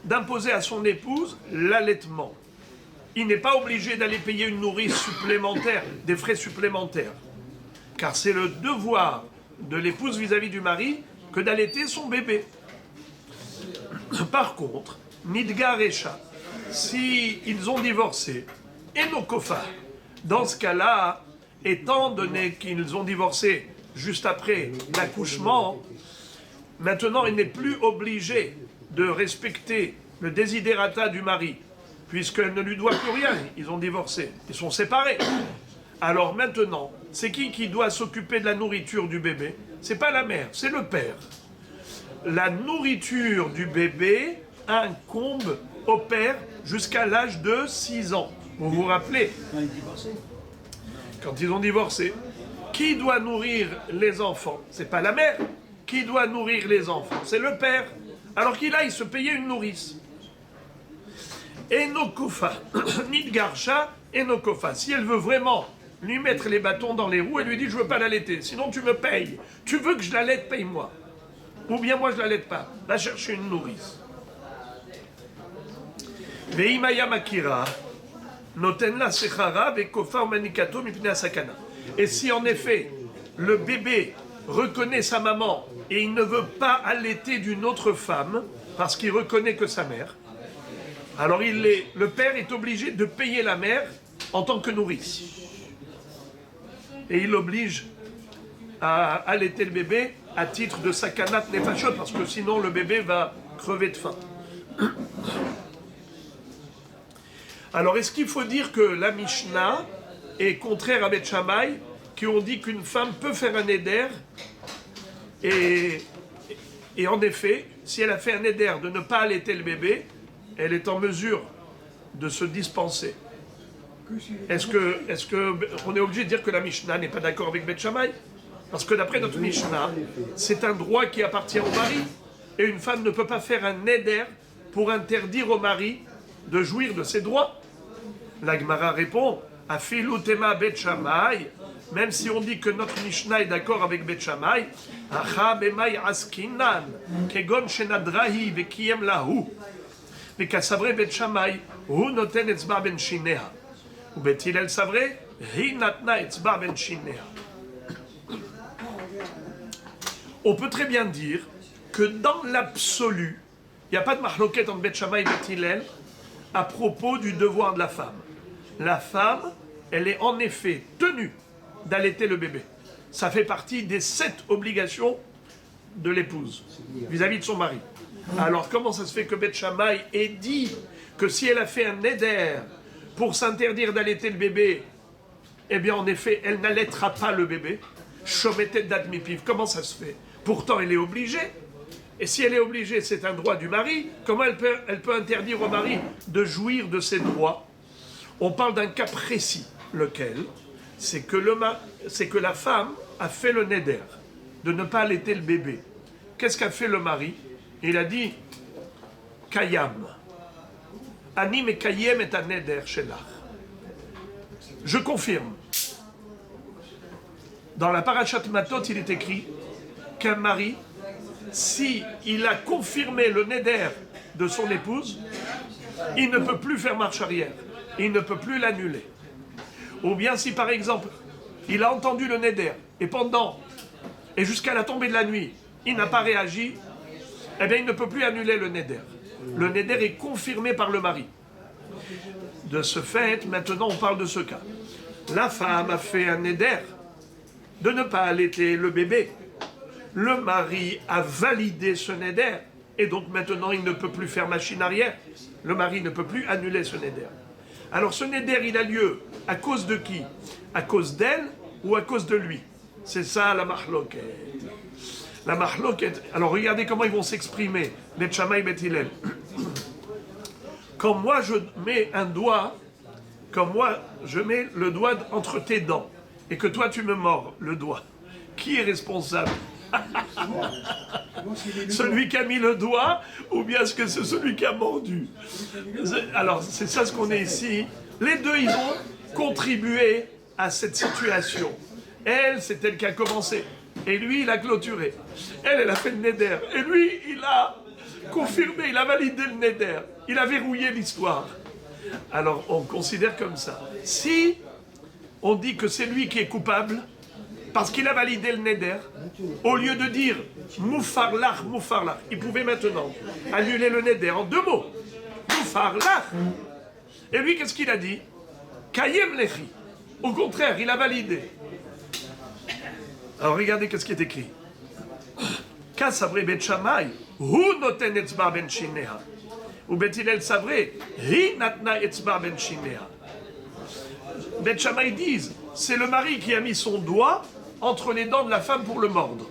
d'imposer à son épouse l'allaitement. Il n'est pas obligé d'aller payer une nourrice supplémentaire, des frais supplémentaires. Car c'est le devoir de l'épouse vis-à-vis du mari que d'allaiter son bébé. Par contre, Nidgar Esha, si ils ont divorcé, Enokofa, dans ce cas-là, étant donné qu'ils ont divorcé juste après l'accouchement, maintenant il n'est plus obligé de respecter le desiderata du mari, puisqu'elle ne lui doit plus rien, ils ont divorcé, ils sont séparés. Alors maintenant, c'est qui doit s'occuper de la nourriture du bébé? C'est pas la mère, c'est le père. La nourriture du bébé incombe au père jusqu'à l'âge de 6 ans. Vous vous rappelez? On est divorcé. Quand ils ont divorcé, qui doit nourrir les enfants? C'est pas la mère. Qui doit nourrir les enfants? C'est le père. Alors qu'il aille se payer une nourrice. Enokofa, Nidgarsha, Enokofa. Si elle veut vraiment lui mettre les bâtons dans les roues, elle lui dit je veux pas l'allaiter, sinon tu me payes. Tu veux que je l'allaite, paye-moi. Ou bien moi je l'allaite pas. Va chercher une nourrice. Veimaya Makira. Et si en effet le bébé reconnaît sa maman et il ne veut pas allaiter d'une autre femme parce qu'il reconnaît que sa mère, alors le père est obligé de payer la mère en tant que nourrice. Et il l'oblige à allaiter le bébé à titre de sakanat nefashot parce que sinon le bébé va crever de faim. Alors, est-ce qu'il faut dire que la Mishnah est contraire à Beth Shammai, qui ont dit qu'une femme peut faire un éder, et en effet, si elle a fait un éder de ne pas allaiter le bébé, elle est en mesure de se dispenser. Est-ce que on est obligé de dire que la Mishnah n'est pas d'accord avec Beth Shammai? Parce que d'après notre Mishnah, c'est un droit qui appartient au mari, et une femme ne peut pas faire un éder pour interdire au mari de jouir de ses droits. La Gemara répond, Afilu tema Bet Shammai, même si on dit que notre Mishnah est d'accord avec Bet Shammai, Acha bemai askinan, kegon shenadrahi vekiyem lahu, vekasabre Bet Shammai, hu noten etzba ben shinea, ou Bet Hillel sabre, hi natna etzba ben shinea. On peut très bien dire que dans l'absolu, il n'y a pas de mahloket entre Bet Shammai et Bet Hillel à propos du devoir de la femme. La femme, elle est en effet tenue d'allaiter le bébé. Ça fait partie des 7 obligations de l'épouse vis-à-vis de son mari. Alors comment ça se fait que Beth Shammai ait dit que si elle a fait un éder pour s'interdire d'allaiter le bébé, eh bien en effet, elle n'allaitera pas le bébé? Shometet d'admipiv. Comment ça se fait? Pourtant, elle est obligée. Et si elle est obligée, c'est un droit du mari. Comment elle peut interdire au mari de jouir de ses droits? On parle d'un cas précis, lequel c'est que la femme a fait le neder de ne pas allaiter le bébé. Qu'est-ce qu'a fait le mari? Il a dit Kayam. Ani me kayem et un neder shelach. Je confirme. Dans la parashat Matot, il est écrit qu'un mari, si il a confirmé le neder de son épouse, il ne peut plus faire marche arrière. Il ne peut plus l'annuler. Ou bien si par exemple, il a entendu le neder, et jusqu'à la tombée de la nuit, il n'a pas réagi, eh bien il ne peut plus annuler le neder. Le neder est confirmé par le mari. De ce fait, maintenant on parle de ce cas. La femme a fait un neder de ne pas allaiter le bébé. Le mari a validé ce neder, et donc maintenant il ne peut plus faire machine arrière. Le mari ne peut plus annuler ce neder. Alors ce neder, il a lieu à cause de qui? À cause d'elle ou à cause de lui? C'est ça la mahloket. La mahloket. Alors regardez comment ils vont s'exprimer, Bet Shammai et Bet Hillel. Quand moi je mets le doigt entre tes dents, et que toi tu me mords le doigt, qui est responsable? Celui qui a mis le doigt, ou bien est-ce que c'est celui qui a mordu? Alors c'est ça ce qu'on est ici. Les deux, ils ont contribué à cette situation. Elle, c'est elle qui a commencé, et lui, il a clôturé. Elle a fait le neder, et lui, il a confirmé, il a validé le neder, il a verrouillé l'histoire. Alors on considère comme ça. Si on dit que c'est lui qui est coupable, parce qu'il a validé le neder, au lieu de dire moufarlach, il pouvait maintenant annuler le neder en 2 mots. Moufarlach. Et lui, qu'est-ce qu'il a dit? Kayem lechi. Au contraire, il a validé. Alors regardez qu'est-ce qui est écrit. Kasavré Bet Shammai, hu noten etzba ben shinea. Ou Bet Hillel savré, hi natna etzba ben shinea. Bet Shammai disent, c'est le mari qui a mis son doigt entre les dents de la femme pour le mordre.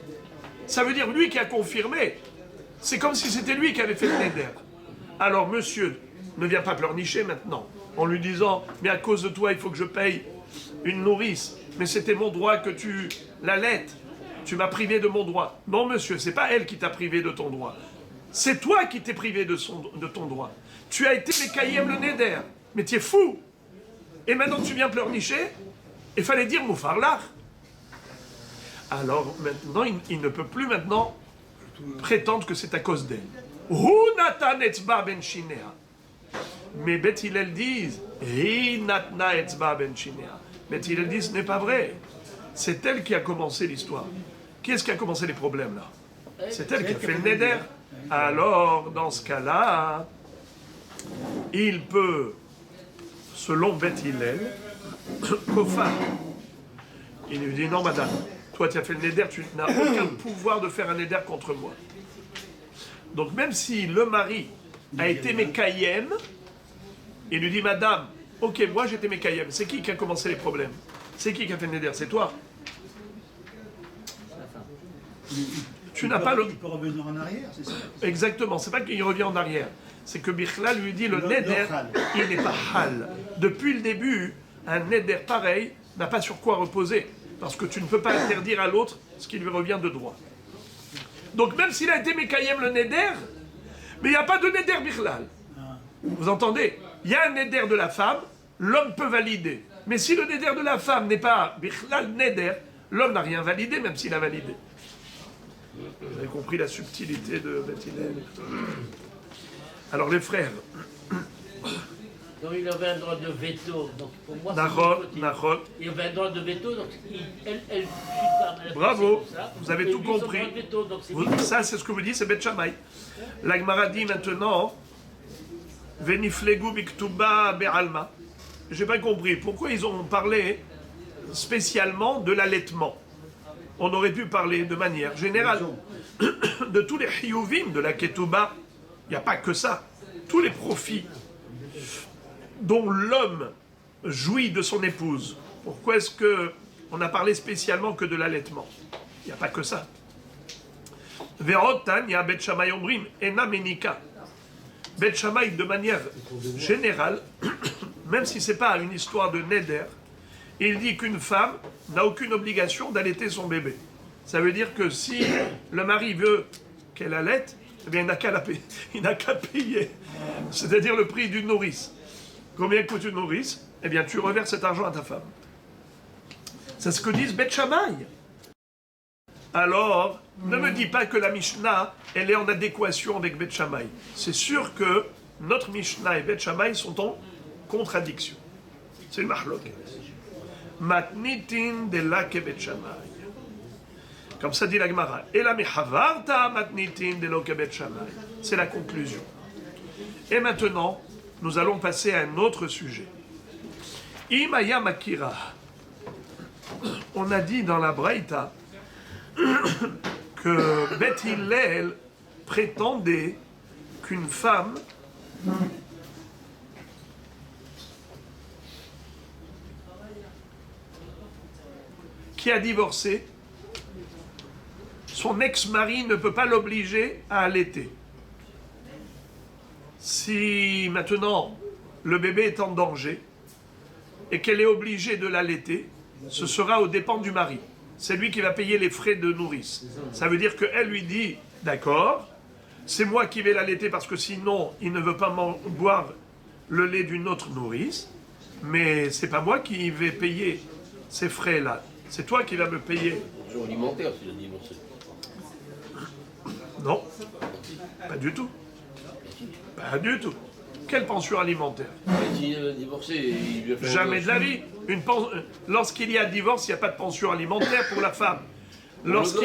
Ça veut dire lui qui a confirmé. C'est comme si c'était lui qui avait fait le neder. Alors monsieur ne vient pas pleurnicher maintenant en lui disant mais à cause de toi il faut que je paye une nourrice. Mais c'était mon droit que tu l'allaites. Tu m'as privé de mon droit. Non monsieur, c'est pas elle qui t'a privé de ton droit. C'est toi qui t'es privé de ton droit. Tu as été Mekayem le neder. Mais tu es fou. Et maintenant tu viens pleurnicher. Il fallait dire Moufarlach. Alors maintenant il ne peut plus maintenant prétendre que c'est à cause d'elle. Hu natan etzba ben shinea. Mais Bet Hillel disent Hi natna etzba ben shinea. Bet Hillel dit ce n'est pas vrai. C'est elle qui a commencé l'histoire. Qui est-ce qui a commencé les problèmes là? C'est elle qui a fait le neder. Alors dans ce cas-là, il peut, selon Bet Hillel, Kofar. Il lui dit non madame. Toi, tu as fait le neder, tu n'as aucun pouvoir de faire un neder contre moi. Donc, même si le mari a été Mekayem, il lui dit, madame, ok, moi j'étais Mekayem, c'est qui a commencé les problèmes? C'est qui a fait le neder? C'est toi. Tu n'as pas le... Il peut revenir en arrière, c'est ça? Exactement, c'est pas qu'il revient en arrière. C'est que Bichla lui dit, le neder, il n'est pas hal. Depuis le début, un neder pareil n'a pas sur quoi reposer. Parce que tu ne peux pas interdire à l'autre ce qui lui revient de droit. Donc même s'il a été Mekayem le neder, mais il n'y a pas de neder Bichlal. Vous entendez? Il y a un neder de la femme, l'homme peut valider. Mais si le neder de la femme n'est pas Bichlal neder, l'homme n'a rien validé, même s'il a validé. Vous avez compris la subtilité de Bet Hillel. Alors les frères... Donc il avait un droit de veto. Donc pour moi, Nahon. Il avait un droit de veto, donc elle bravo, ça, vous avez tout compris. Veto, donc ça, c'est ce que vous dites, c'est Bet Shammai. La Gemara dit maintenant, Veniflegu biktuba be'alma. J'ai pas compris. Pourquoi ils ont parlé spécialement de l'allaitement? On aurait pu parler de manière générale de tous les hiyuvim de la ketouba. Il n'y a pas que ça. Tous les profits dont l'homme jouit de son épouse. Pourquoi est-ce qu'on a parlé spécialement que de l'allaitement? Il n'y a pas que ça. Verotan, il y a Bet Shammai Omrim, Ena Menika. Bet Shammai, de manière générale, même si ce n'est pas une histoire de neder, il dit qu'une femme n'a aucune obligation d'allaiter son bébé. Ça veut dire que si le mari veut qu'elle allaite, eh bien, il n'a qu'à payer. C'est-à-dire le prix d'une nourrice. Combien coûte une nourrice? Eh bien, tu reverses cet argent à ta femme. C'est ce que disent Bet Shammai. Alors, ne me dis pas que la Mishnah, elle est en adéquation avec Bet Shammai. C'est sûr que notre Mishnah et Bet Shammai sont en contradiction. C'est une mahlok. Matnitin de la ke Bet Shammai. Comme ça dit la Gemara. Et la mihavarta matnitin de la ke Bet Shammai. C'est la conclusion. Et maintenant, nous allons passer à un autre sujet. Imaya Makira. On a dit dans la Braïta que Bet Hillel prétendait qu'une femme qui a divorcé, son ex-mari ne peut pas l'obliger à allaiter. Si maintenant le bébé est en danger et qu'elle est obligée de l'allaiter, ce sera aux dépens du mari. C'est lui qui va payer les frais de nourrice. Ça veut dire qu'elle lui dit, d'accord, c'est moi qui vais l'allaiter parce que sinon il ne veut pas boire le lait d'une autre nourrice, mais c'est pas moi qui vais payer ces frais-là. C'est toi qui vas me payer. Pension alimentaire s'il a divorcé. Non, pas du tout. Pas du tout. Quelle pension alimentaire? S'il a divorcé, il lui a fait Jamais de la vie. Lorsqu'il y a divorce, il n'y a pas de pension alimentaire pour la femme. Pour le gosse.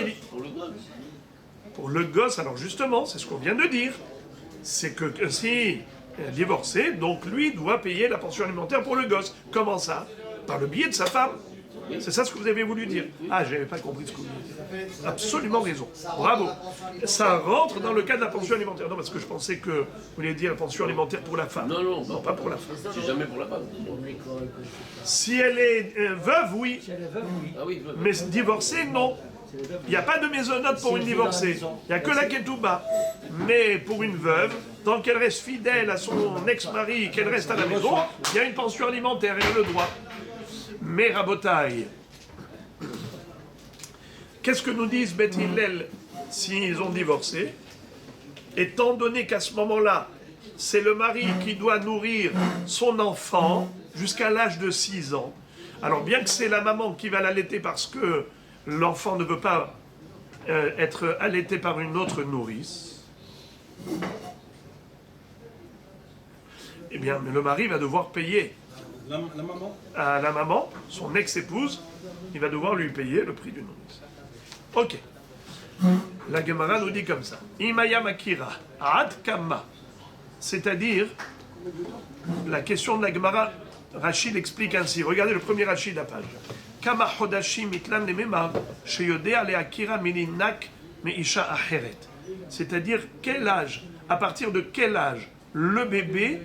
Pour le gosse, alors justement, c'est ce qu'on vient de dire. C'est que si divorcé, donc lui doit payer la pension alimentaire pour le gosse. Comment ça? Par le biais de sa femme. C'est ça ce que vous avez voulu dire. Ah, j'avais pas compris ce que vous vouliez dire. Absolument raison. Bravo. Ça rentre dans le cas de la pension alimentaire. Non, parce que je pensais que vous vouliez dire la pension alimentaire pour la femme. Non, non, Non, pas pour la femme. c'est jamais pour la femme. Si elle est veuve, oui. Ah oui, Mais divorcée, non. Il n'y a pas de maisonnote pour une divorcée. Il n'y a que la ketouba. Mais pour une veuve, tant qu'elle reste fidèle à son ex-mari et qu'elle reste à la maison, il y a une pension alimentaire, elle a le droit. Mais Rabotaï, qu'est-ce que nous disent Beth Hillel s'ils ont divorcé? Étant donné qu'à ce moment-là, c'est le mari qui doit nourrir son enfant jusqu'à l'âge de 6 ans. Alors bien que c'est la maman qui va l'allaiter parce que l'enfant ne veut pas être allaité par une autre nourrice, eh bien le mari va devoir payer La maman. à la maman, son ex-épouse, il va devoir lui payer le prix d'une nourrice. Ok. La Gemara nous dit comme ça. Imaya Makira, Ad Kama. C'est-à-dire, la question de la Gemara, Rachid explique ainsi. Regardez le premier Rachid de la page. Kama Hodashim Mitlan Lememar, Sheyodea Le Akira Mininak Meisha Acheret. C'est-à-dire, quel âge, à partir de quel âge le bébé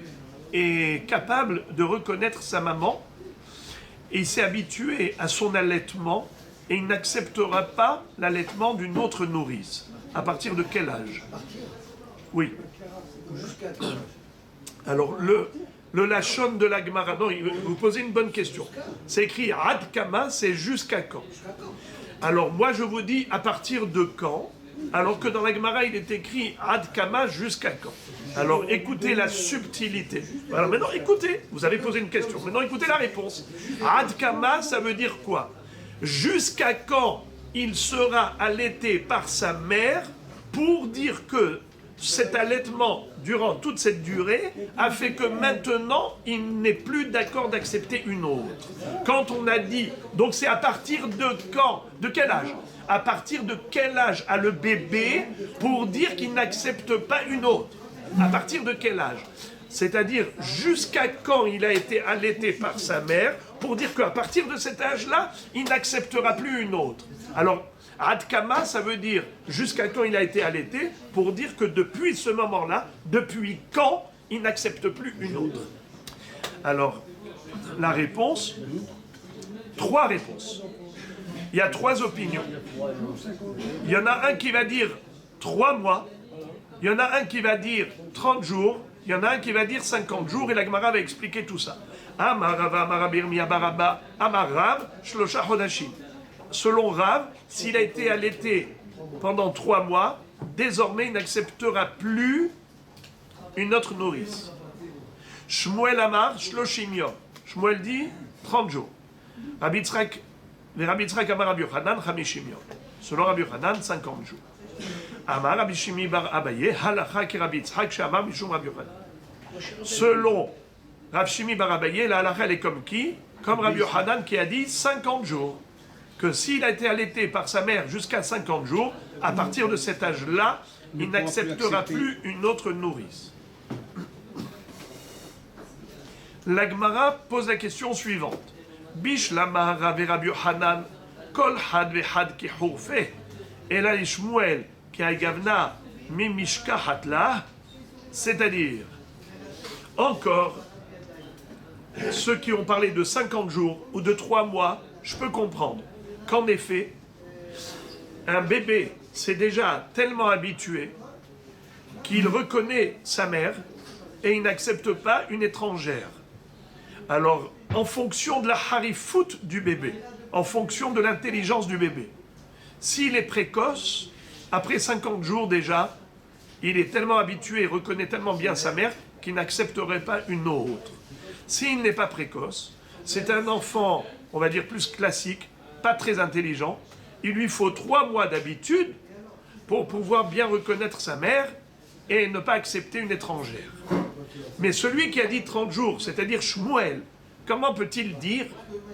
est capable de reconnaître sa maman et il s'est habitué à son allaitement et il n'acceptera pas l'allaitement d'une autre nourrice. À partir de quel âge? Oui. Jusqu'à quand? Alors, le Lachon de la Gemara, non, vous posez une bonne question. C'est écrit Ad Kama, c'est jusqu'à quand? Alors, moi, je vous dis à partir de quand, alors que dans la Gemara, il est écrit Ad Kama jusqu'à quand? Alors, écoutez la subtilité. Alors, maintenant, écoutez, vous avez posé une question. Maintenant, écoutez la réponse. Ad Kama, ça veut dire quoi? Jusqu'à quand il sera allaité par sa mère pour dire que cet allaitement, durant toute cette durée, a fait que maintenant, il n'est plus d'accord d'accepter une autre. Quand on a dit, donc c'est à partir de quand? De quel âge? À partir de quel âge a le bébé pour dire qu'il n'accepte pas une autre? À partir de quel âge? C'est-à-dire jusqu'à quand il a été allaité par sa mère pour dire qu'à partir de cet âge-là, il n'acceptera plus une autre. Alors, Adkama, ça veut dire jusqu'à quand il a été allaité pour dire que depuis ce moment-là, depuis quand il n'accepte plus une autre. Alors, la réponse, 3 réponses. Il y a 3 opinions. Il y en a un qui va dire 3 mois, il y en a un qui va dire 30 jours, il y en a un qui va dire 50 jours, et la Gemara va expliquer tout ça. Amarava, Amarabirmi, Abaraba, Amarav, Shlosha Hodashim. Selon Rav, s'il a été allaité pendant 3 mois, désormais il n'acceptera plus une autre nourrice. Shmuel Amar, Shloshim Yom. Shmuel dit 30 jours. Rabbi Yitzhak Amar Rabbi Yochanan, Chamishim Yom. Selon Rabbi Yochanan, 50 jours. Amar Rabbi Shimi bar Abaye, Halacha ki Rabbi Yitzhak, Shamar Mishum Rabbi Yochanan. Selon Rabbi Shimi bar Abaye, la halacha elle est comme qui? Comme Rabbi Yochanan qui a dit 50 jours. Que s'il a été allaité par sa mère jusqu'à 50 jours, à partir de cet âge-là, il n'acceptera plus une autre nourrice. La Gemara pose la question suivante. Bish lama Rabbi Yochanan, kol had vehad ki hurfe, ela li Shmuel ki agavna mi mishkahat la, c'est-à-dire, encore, ceux qui ont parlé de 50 jours ou de 3 mois, je peux comprendre qu'en effet, un bébé s'est déjà tellement habitué qu'il reconnaît sa mère et il n'accepte pas une étrangère. Alors, en fonction de la harifout du bébé, en fonction de l'intelligence du bébé, s'il est précoce, après 50 jours déjà, il est tellement habitué et reconnaît tellement bien sa mère qu'il n'accepterait pas une autre. S'il n'est pas précoce, c'est un enfant, on va dire plus classique, pas très intelligent, il lui faut 3 mois d'habitude pour pouvoir bien reconnaître sa mère et ne pas accepter une étrangère. Mais celui qui a dit 30 jours, c'est-à-dire Shmuel, comment peut-il dire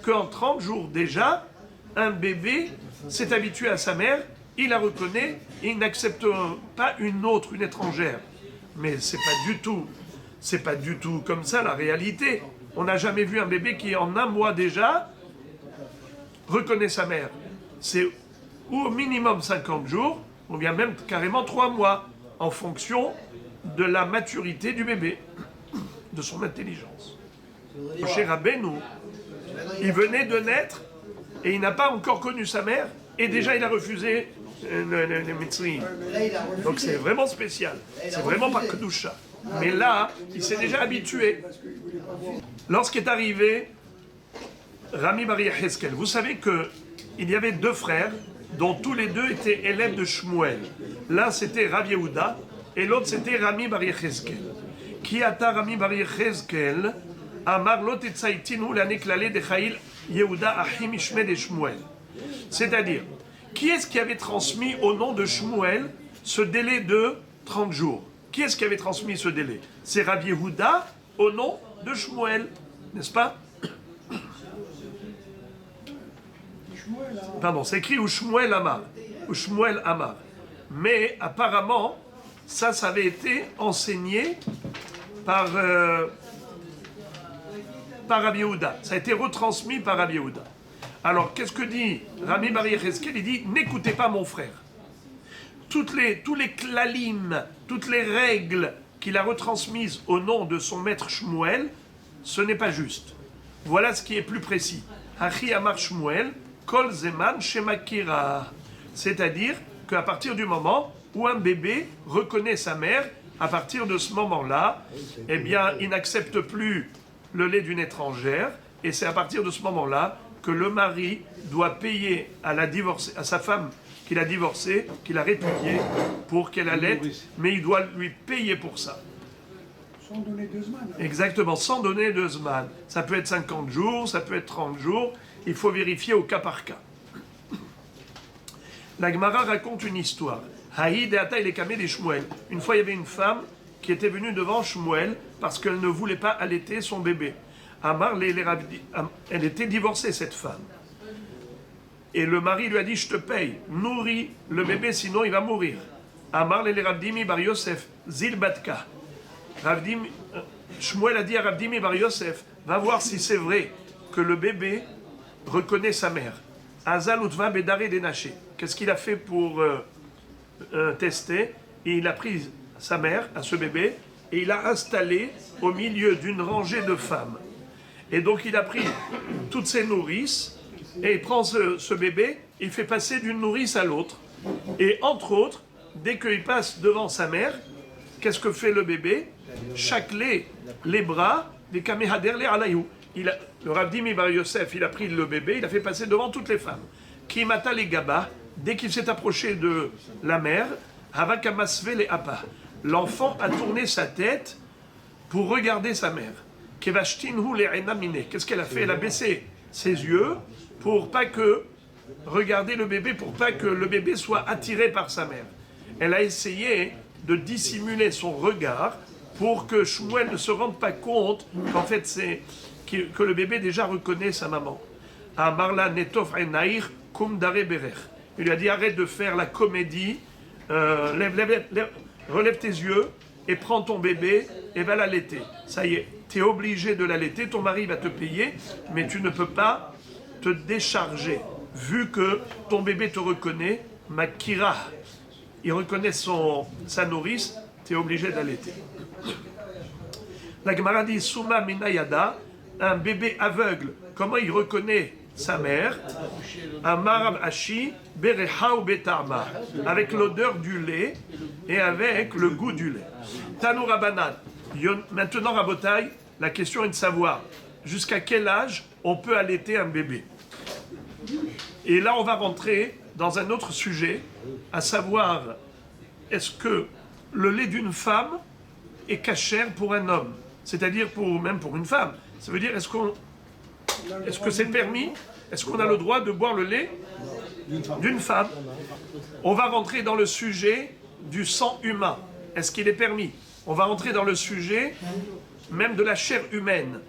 qu'en 30 jours déjà, un bébé s'est habitué à sa mère, il la reconnaît, il n'accepte pas une autre, une étrangère. Mais c'est pas du tout c'est pas du tout comme ça la réalité. On n'a jamais vu un bébé qui, en un mois déjà, reconnaît sa mère. C'est ou au minimum 50 jours, ou bien même carrément 3 mois, en fonction de la maturité du bébé, de son intelligence. Moshe Rabbeinu, il venait de naître et il n'a pas encore connu sa mère et déjà il a refusé le Mitzri. Là, il a refusé. Donc c'est vraiment spécial. C'est vraiment pas Kedusha. Mais là, il s'est déjà habitué. Lorsqu'est arrivé Rami Bar Yecheskel, vous savez qu'il y avait 2 frères dont tous les 2 étaient élèves de Shmuel. L'un c'était Rav Yehuda et l'autre c'était Rami Bar Yecheskel. Qui ata Rami Bar Yecheskel Amar lo tetzaitinu l'aneklalé de Chaïl Yehuda Achim Ishmed et Shmuel. C'est-à-dire, qui est-ce qui avait transmis au nom de Shmuel ce délai de 30 jours? Qui est-ce qui avait transmis ce délai? C'est Rav Yehuda au nom de Shmuel, n'est-ce pas? Pardon, c'est écrit ou Shmuel Amar. Ou Shmuel Amar. Mais apparemment, ça avait été enseigné par Rav Yehuda. Ça a été retransmis par Rav Yehuda. Alors, qu'est-ce que dit Rami Bar Yecheskel? Il dit, n'écoutez pas mon frère. Tous les klalim, toutes les règles qu'il a retransmises au nom de son maître Shmuel, ce n'est pas juste. Voilà ce qui est plus précis. Hachi Amar Shmuel, Kol Zeman Shemakira. C'est-à-dire qu'à partir du moment où un bébé reconnaît sa mère, à partir de ce moment-là, eh bien, il n'accepte plus le lait d'une étrangère, et c'est à partir de ce moment-là que le mari doit payer à sa femme qu'il a divorcée, qu'il a répudiée, pour qu'elle allaite, mais il doit lui payer pour ça. Sans donner 2 semaines. Exactement, sans donner de zman. Ça peut être 50 jours, ça peut être 30 jours, il faut vérifier au cas par cas. La Gemara raconte une histoire. Haïd et Ata il est camé des Shmuel. Une fois, il y avait une femme qui était venue devant Shmuel parce qu'elle ne voulait pas allaiter son bébé. Amar, elle était divorcée, cette femme. Et le mari lui a dit, je te paye, nourris le bébé, sinon il va mourir. Amar, les Ravdimi bar Yosef, Zilbatka. Shmuel a dit à Ravdimi bar Yosef, va voir si c'est vrai que le bébé reconnaît sa mère. Azal utva bedare denaché. Qu'est-ce qu'il a fait pour tester? Et il a pris sa mère, à ce bébé, et il l'a installé au milieu d'une rangée de femmes. Et donc il a pris toutes ses nourrices, et il prend ce bébé, il fait passer d'une nourrice à l'autre. Et entre autres, dès qu'il passe devant sa mère, qu'est-ce que fait le bébé? Chaque les bras, des kamehader les alayou. Le Ravdimi Bar Yosef, il a pris le bébé, il a fait passer devant toutes les femmes. Kimata les gaba, dès qu'il s'est approché de la mère, havakamasve les apa. L'enfant a tourné sa tête pour regarder sa mère. Kevashtinhu les enamine. Qu'est-ce qu'elle a fait? Elle a baissé ses yeux pour pas que regarder le bébé, pour pas que le bébé soit attiré par sa mère. Elle a essayé de dissimuler son regard pour que Shmuel ne se rende pas compte qu'en fait que le bébé déjà reconnaît sa maman. Amarla netof enair kum dare berer. Il lui a dit arrête de faire la comédie, relève tes yeux et prends ton bébé et va l'allaiter. Ça y est, tu es obligé de l'allaiter, ton mari va te payer, mais tu ne peux pas te décharger. Vu que ton bébé te reconnaît, Makira, il reconnaît sa nourrice, tu es obligé d'allaiter. La Gemara dit Suma Minayada, un bébé aveugle, comment il reconnaît sa mère? Amar Ashi, Bereha ou Betarma, avec l'odeur du lait et avec le goût du lait. Tanou Rabanan. Maintenant, Rabotai, la question est de savoir jusqu'à quel âge on peut allaiter un bébé. Et là, on va rentrer dans un autre sujet, à savoir, est-ce que le lait d'une femme est cachère pour un homme? C'est-à-dire même pour une femme. Ça veut dire, est-ce que c'est permis? Est-ce qu'on a le droit de boire le lait d'une femme? On va rentrer dans le sujet du sang humain. Est-ce qu'il est permis? On va rentrer dans le sujet même de la chair humaine.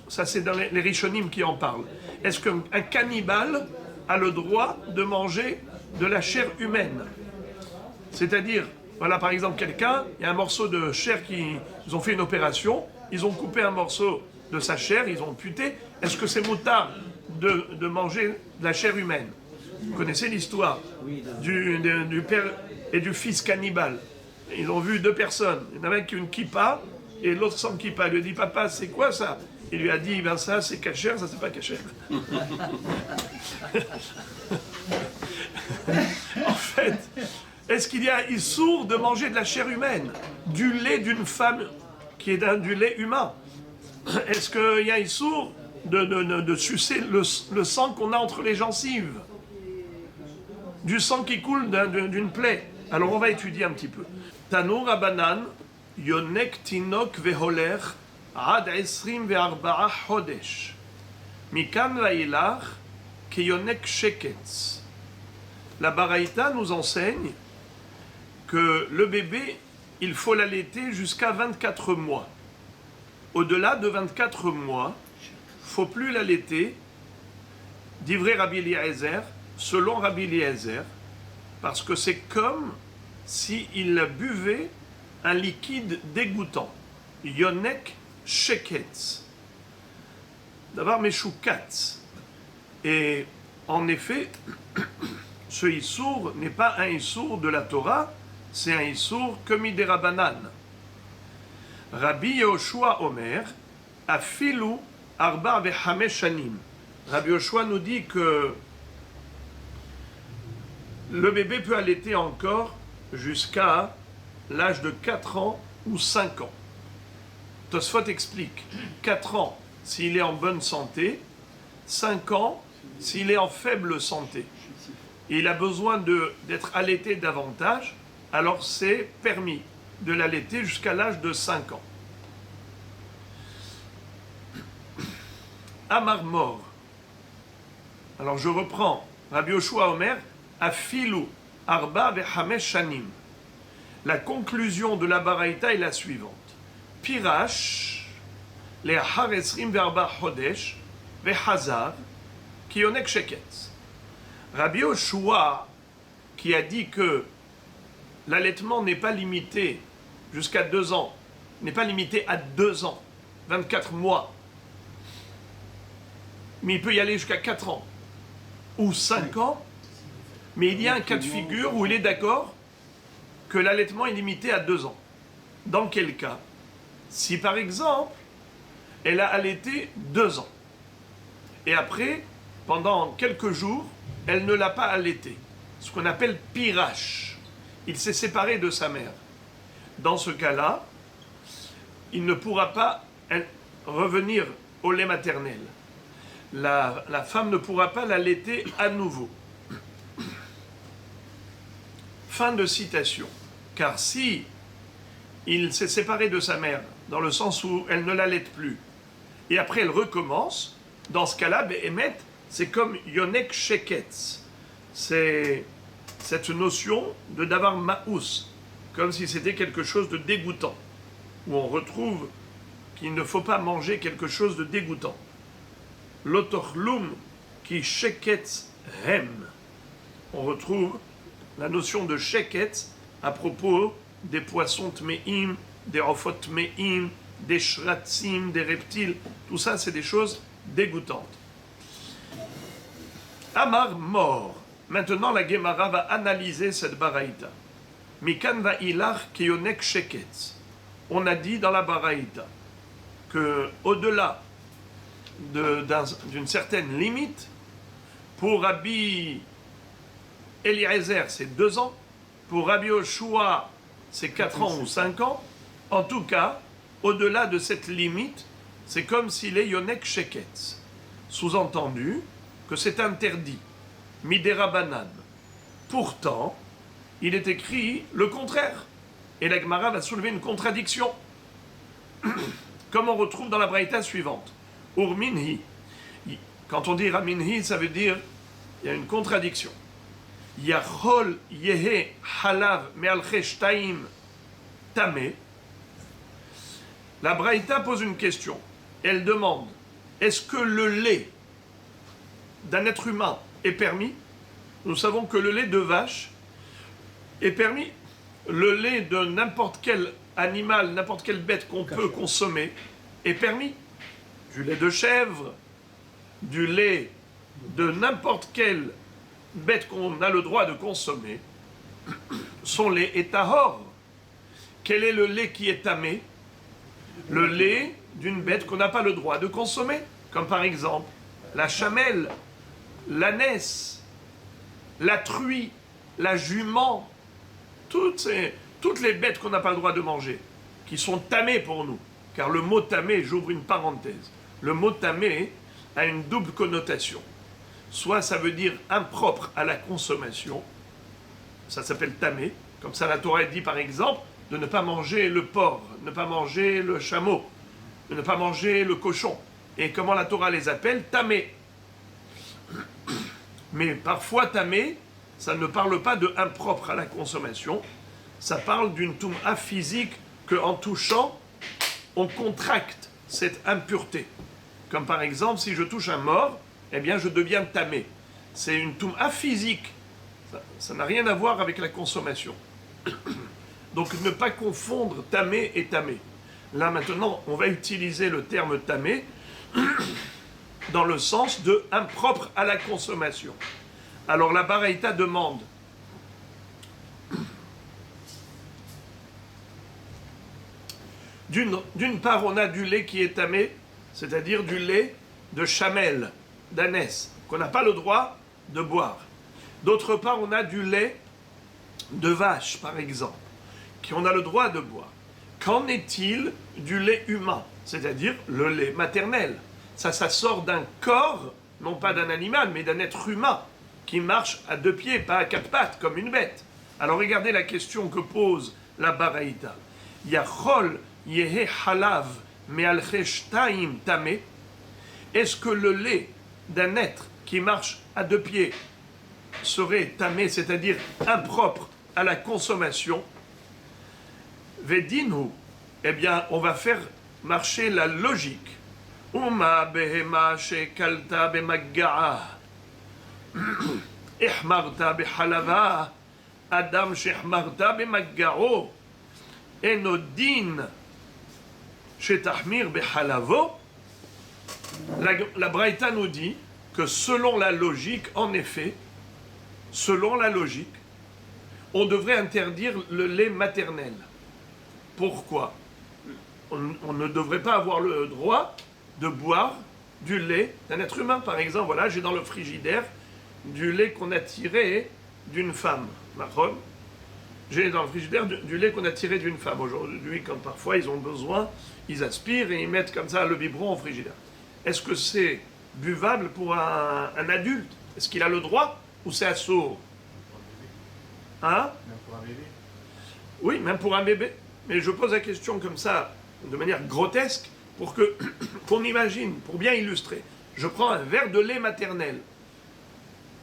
Ça, c'est dans les Rishonim qui en parlent. Est-ce qu'un cannibale a le droit de manger de la chair humaine? C'est-à-dire, Voilà, par exemple, quelqu'un, il y a un morceau de chair ils ont fait une opération, ils ont coupé un morceau de sa chair, ils ont amputé. Est-ce que c'est moutard de manger de la chair humaine? Vous connaissez l'histoire du père et du fils cannibale. Ils ont vu deux personnes. Il y en avait un qui a une kippa et l'autre sans kippa. Il lui a dit, papa, c'est quoi ça? Il lui a dit, ben ça c'est kasher, ça c'est pas kasher. En fait, est-ce qu'il y a issour de manger de la chair humaine? Du lait d'une femme qui est du lait humain? Est-ce qu'il y a issour de sucer le sang qu'on a entre les gencives? Du sang qui coule d'une plaie? Alors on va étudier un petit peu. Tanour Abanan, Yonek Tinok Veholer, Ad Esrim Ve'arba'a Chodesh. Mikan Vailach, Keyonek Sheketz. La Baraïta nous enseigne que le bébé, il faut l'allaiter jusqu'à 24 mois. Au-delà de 24 mois, il ne faut plus l'allaiter, d'ivrei Rabbi Eliezer, selon Rabbi Eliezer, parce que c'est comme s'il buvait un liquide dégoûtant. Yonek sheketz. D'avoir meshukatz. Et en effet, ce issour n'est pas un issour de la Torah, c'est un issour comme Idera Banan. Rabbi Yehoshua Omer, Afilu Arba Vechamesh Shanim. Rabbi Yehoshua nous dit que le bébé peut allaiter encore jusqu'à l'âge de 4 ans ou 5 ans. Tosfot explique 4 ans s'il est en bonne santé, 5 ans s'il est en faible santé. Et il a besoin d'être allaité davantage, alors c'est permis de l'allaiter jusqu'à l'âge de 5 ans. Amar mort. Alors je reprends. Rabbi Yehoshua Omer, Afilu Arba Vechamesh Shanim. La conclusion de la Baraïta est la suivante. Pirash, les Haresrim Verba Chodesh, Vechazar, Kiyonek Sheketz. Rabbi Yehoshua, qui a dit que l'allaitement n'est pas limité jusqu'à 2 ans, n'est pas limité à 2 ans, 24 mois, mais il peut y aller jusqu'à 4 ans ou 5 ans, mais il y a un cas de figure où il est d'accord que l'allaitement est limité à 2 ans. Dans quel cas? Si par exemple, elle a allaité 2 ans, et après, pendant quelques jours, elle ne l'a pas allaité, ce qu'on appelle pirache. Il s'est séparé de sa mère. Dans ce cas-là, il ne pourra pas revenir au lait maternel. La femme ne pourra pas l'allaiter à nouveau. Fin de citation. Car si il s'est séparé de sa mère, dans le sens où elle ne l'allaite plus, et après elle recommence, dans ce cas-là, Behemet, c'est comme Yonek Sheketz. C'est cette notion de Davar Ma'ous, comme si c'était quelque chose de dégoûtant, où on retrouve qu'il ne faut pas manger quelque chose de dégoûtant. L'otochlum qui Sheketz hem. On retrouve la notion de Sheketz à propos des poissons tme'im, des rofot tme'im, des shratzim, des reptiles. Tout ça, c'est des choses dégoûtantes. Amar mort. Maintenant, la Gemara va analyser cette baraïta. Mikan va ilach keyonek sheketz. On a dit dans la baraïta que au-delà d'une certaine limite, pour Rabbi Eliezer, c'est 2 ans, pour Rabbi Yehoshua, c'est 4 ans ou 5 ans. En tout cas, au-delà de cette limite, c'est comme s'il est yonek sheketz. Sous-entendu que c'est interdit. Midera banan. Pourtant, il est écrit le contraire. Et la Gemara va soulever une contradiction. Comme on retrouve dans la braïta suivante. Urminhi. Quand on dit raminhi, ça veut dire il y a une contradiction. Yachol yehe halav me'alche shtaim tame. La braïta pose une question. Elle demande, est-ce que le lait d'un être humain est permis? Nous savons que le lait de vache est permis le lait de n'importe quel animal, n'importe quelle bête qu'on peut consommer est permis. Du lait de chèvre, du lait de n'importe quelle bête qu'on a le droit de consommer, son lait est tahor. Quel est le lait qui est tamé? Le lait d'une bête qu'on n'a pas le droit de consommer, comme par exemple la chamelle, l'ânesse, la truie, la jument, toutes les bêtes qu'on n'a pas le droit de manger, qui sont tamées pour nous. Car le mot tamé, j'ouvre une parenthèse, le mot tamé a une double connotation. Soit ça veut dire impropre à la consommation, ça s'appelle tamé, comme ça la Torah dit par exemple de ne pas manger le porc, ne pas manger le chameau, de ne pas manger le cochon. Et comment la Torah les appelle? Tamé. Mais parfois tamé, ça ne parle pas de impropre à la consommation, ça parle d'une toum'a physique qu'en touchant, on contracte cette impureté. Comme par exemple, si je touche un mort, eh bien je deviens tamé. C'est une toum'a physique. Ça n'a rien à voir avec la consommation. Donc ne pas confondre tamé et tamé. Là maintenant, on va utiliser le terme tamé dans le sens de impropre à la consommation. Alors la Baraïta demande d'une part on a du lait qui est tamé, c'est-à-dire du lait de chamelle, d'ânesse, qu'on n'a pas le droit de boire. D'autre part on a du lait de vache par exemple, qu'on a le droit de boire. Qu'en est-il du lait humain, c'est-à-dire le lait maternel? Ça sort d'un corps, non pas d'un animal, mais d'un être humain, qui marche à deux pieds, pas à quatre pattes, comme une bête. Alors regardez la question que pose la Baraïta. Yachol yehe halav me'alcheshtaim tamé. Est-ce que le lait d'un être qui marche à deux pieds serait tamé, c'est-à-dire impropre à la consommation? Vedinu, eh bien, on va faire marcher la logique. Uma behema shekalta bemagga'a, ihmarta behalava, adam shehmarta bemagga'o, enodin shetahmir behalavo. La Braïta nous dit que selon la logique, en effet, selon la logique, on devrait interdire le lait maternel. Pourquoi? On ne devrait pas avoir le droit de boire du lait d'un être humain. Par exemple, voilà, j'ai dans le frigidaire du lait qu'on a tiré d'une femme. Marron. J'ai dans le frigidaire du lait qu'on a tiré d'une femme. Aujourd'hui, quand parfois ils ont besoin, ils aspirent et ils mettent comme ça le biberon au frigidaire. Est-ce que c'est buvable pour un adulte? Est-ce qu'il a le droit ou c'est assourd? Hein? Même pour un bébé. Oui, même pour un bébé. Mais je pose la question comme ça, de manière grotesque, pour qu'on imagine, pour bien illustrer. Je prends un verre de lait maternel.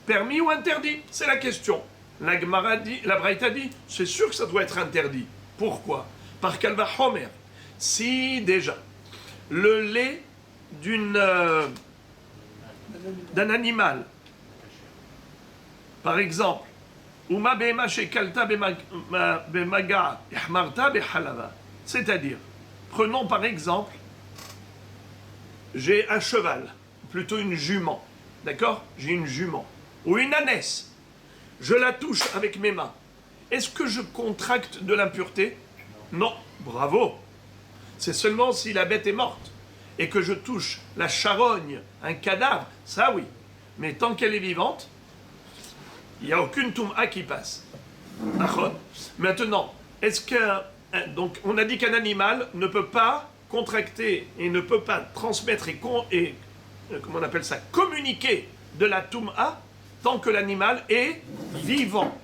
Permis ou interdit? C'est la question. La Gemara dit, la Braïta dit, c'est sûr que ça doit être interdit. Pourquoi? Par Kalva Homer. Si déjà, le lait d'un animal, par exemple, c'est-à-dire, prenons par exemple, j'ai un cheval, plutôt une jument, d'accord? J'ai une jument, ou une ânesse, je la touche avec mes mains. Est-ce que je contracte de l'impureté? Non, bravo. C'est seulement si la bête est morte et que je touche la charogne, un cadavre, ça oui. Mais tant qu'elle est vivante, il n'y a aucune toum'a qui passe. Maintenant, est-ce donc on a dit qu'un animal ne peut pas contracter et ne peut pas transmettre et comment on appelle ça, communiquer de la toum'a tant que l'animal est vivant.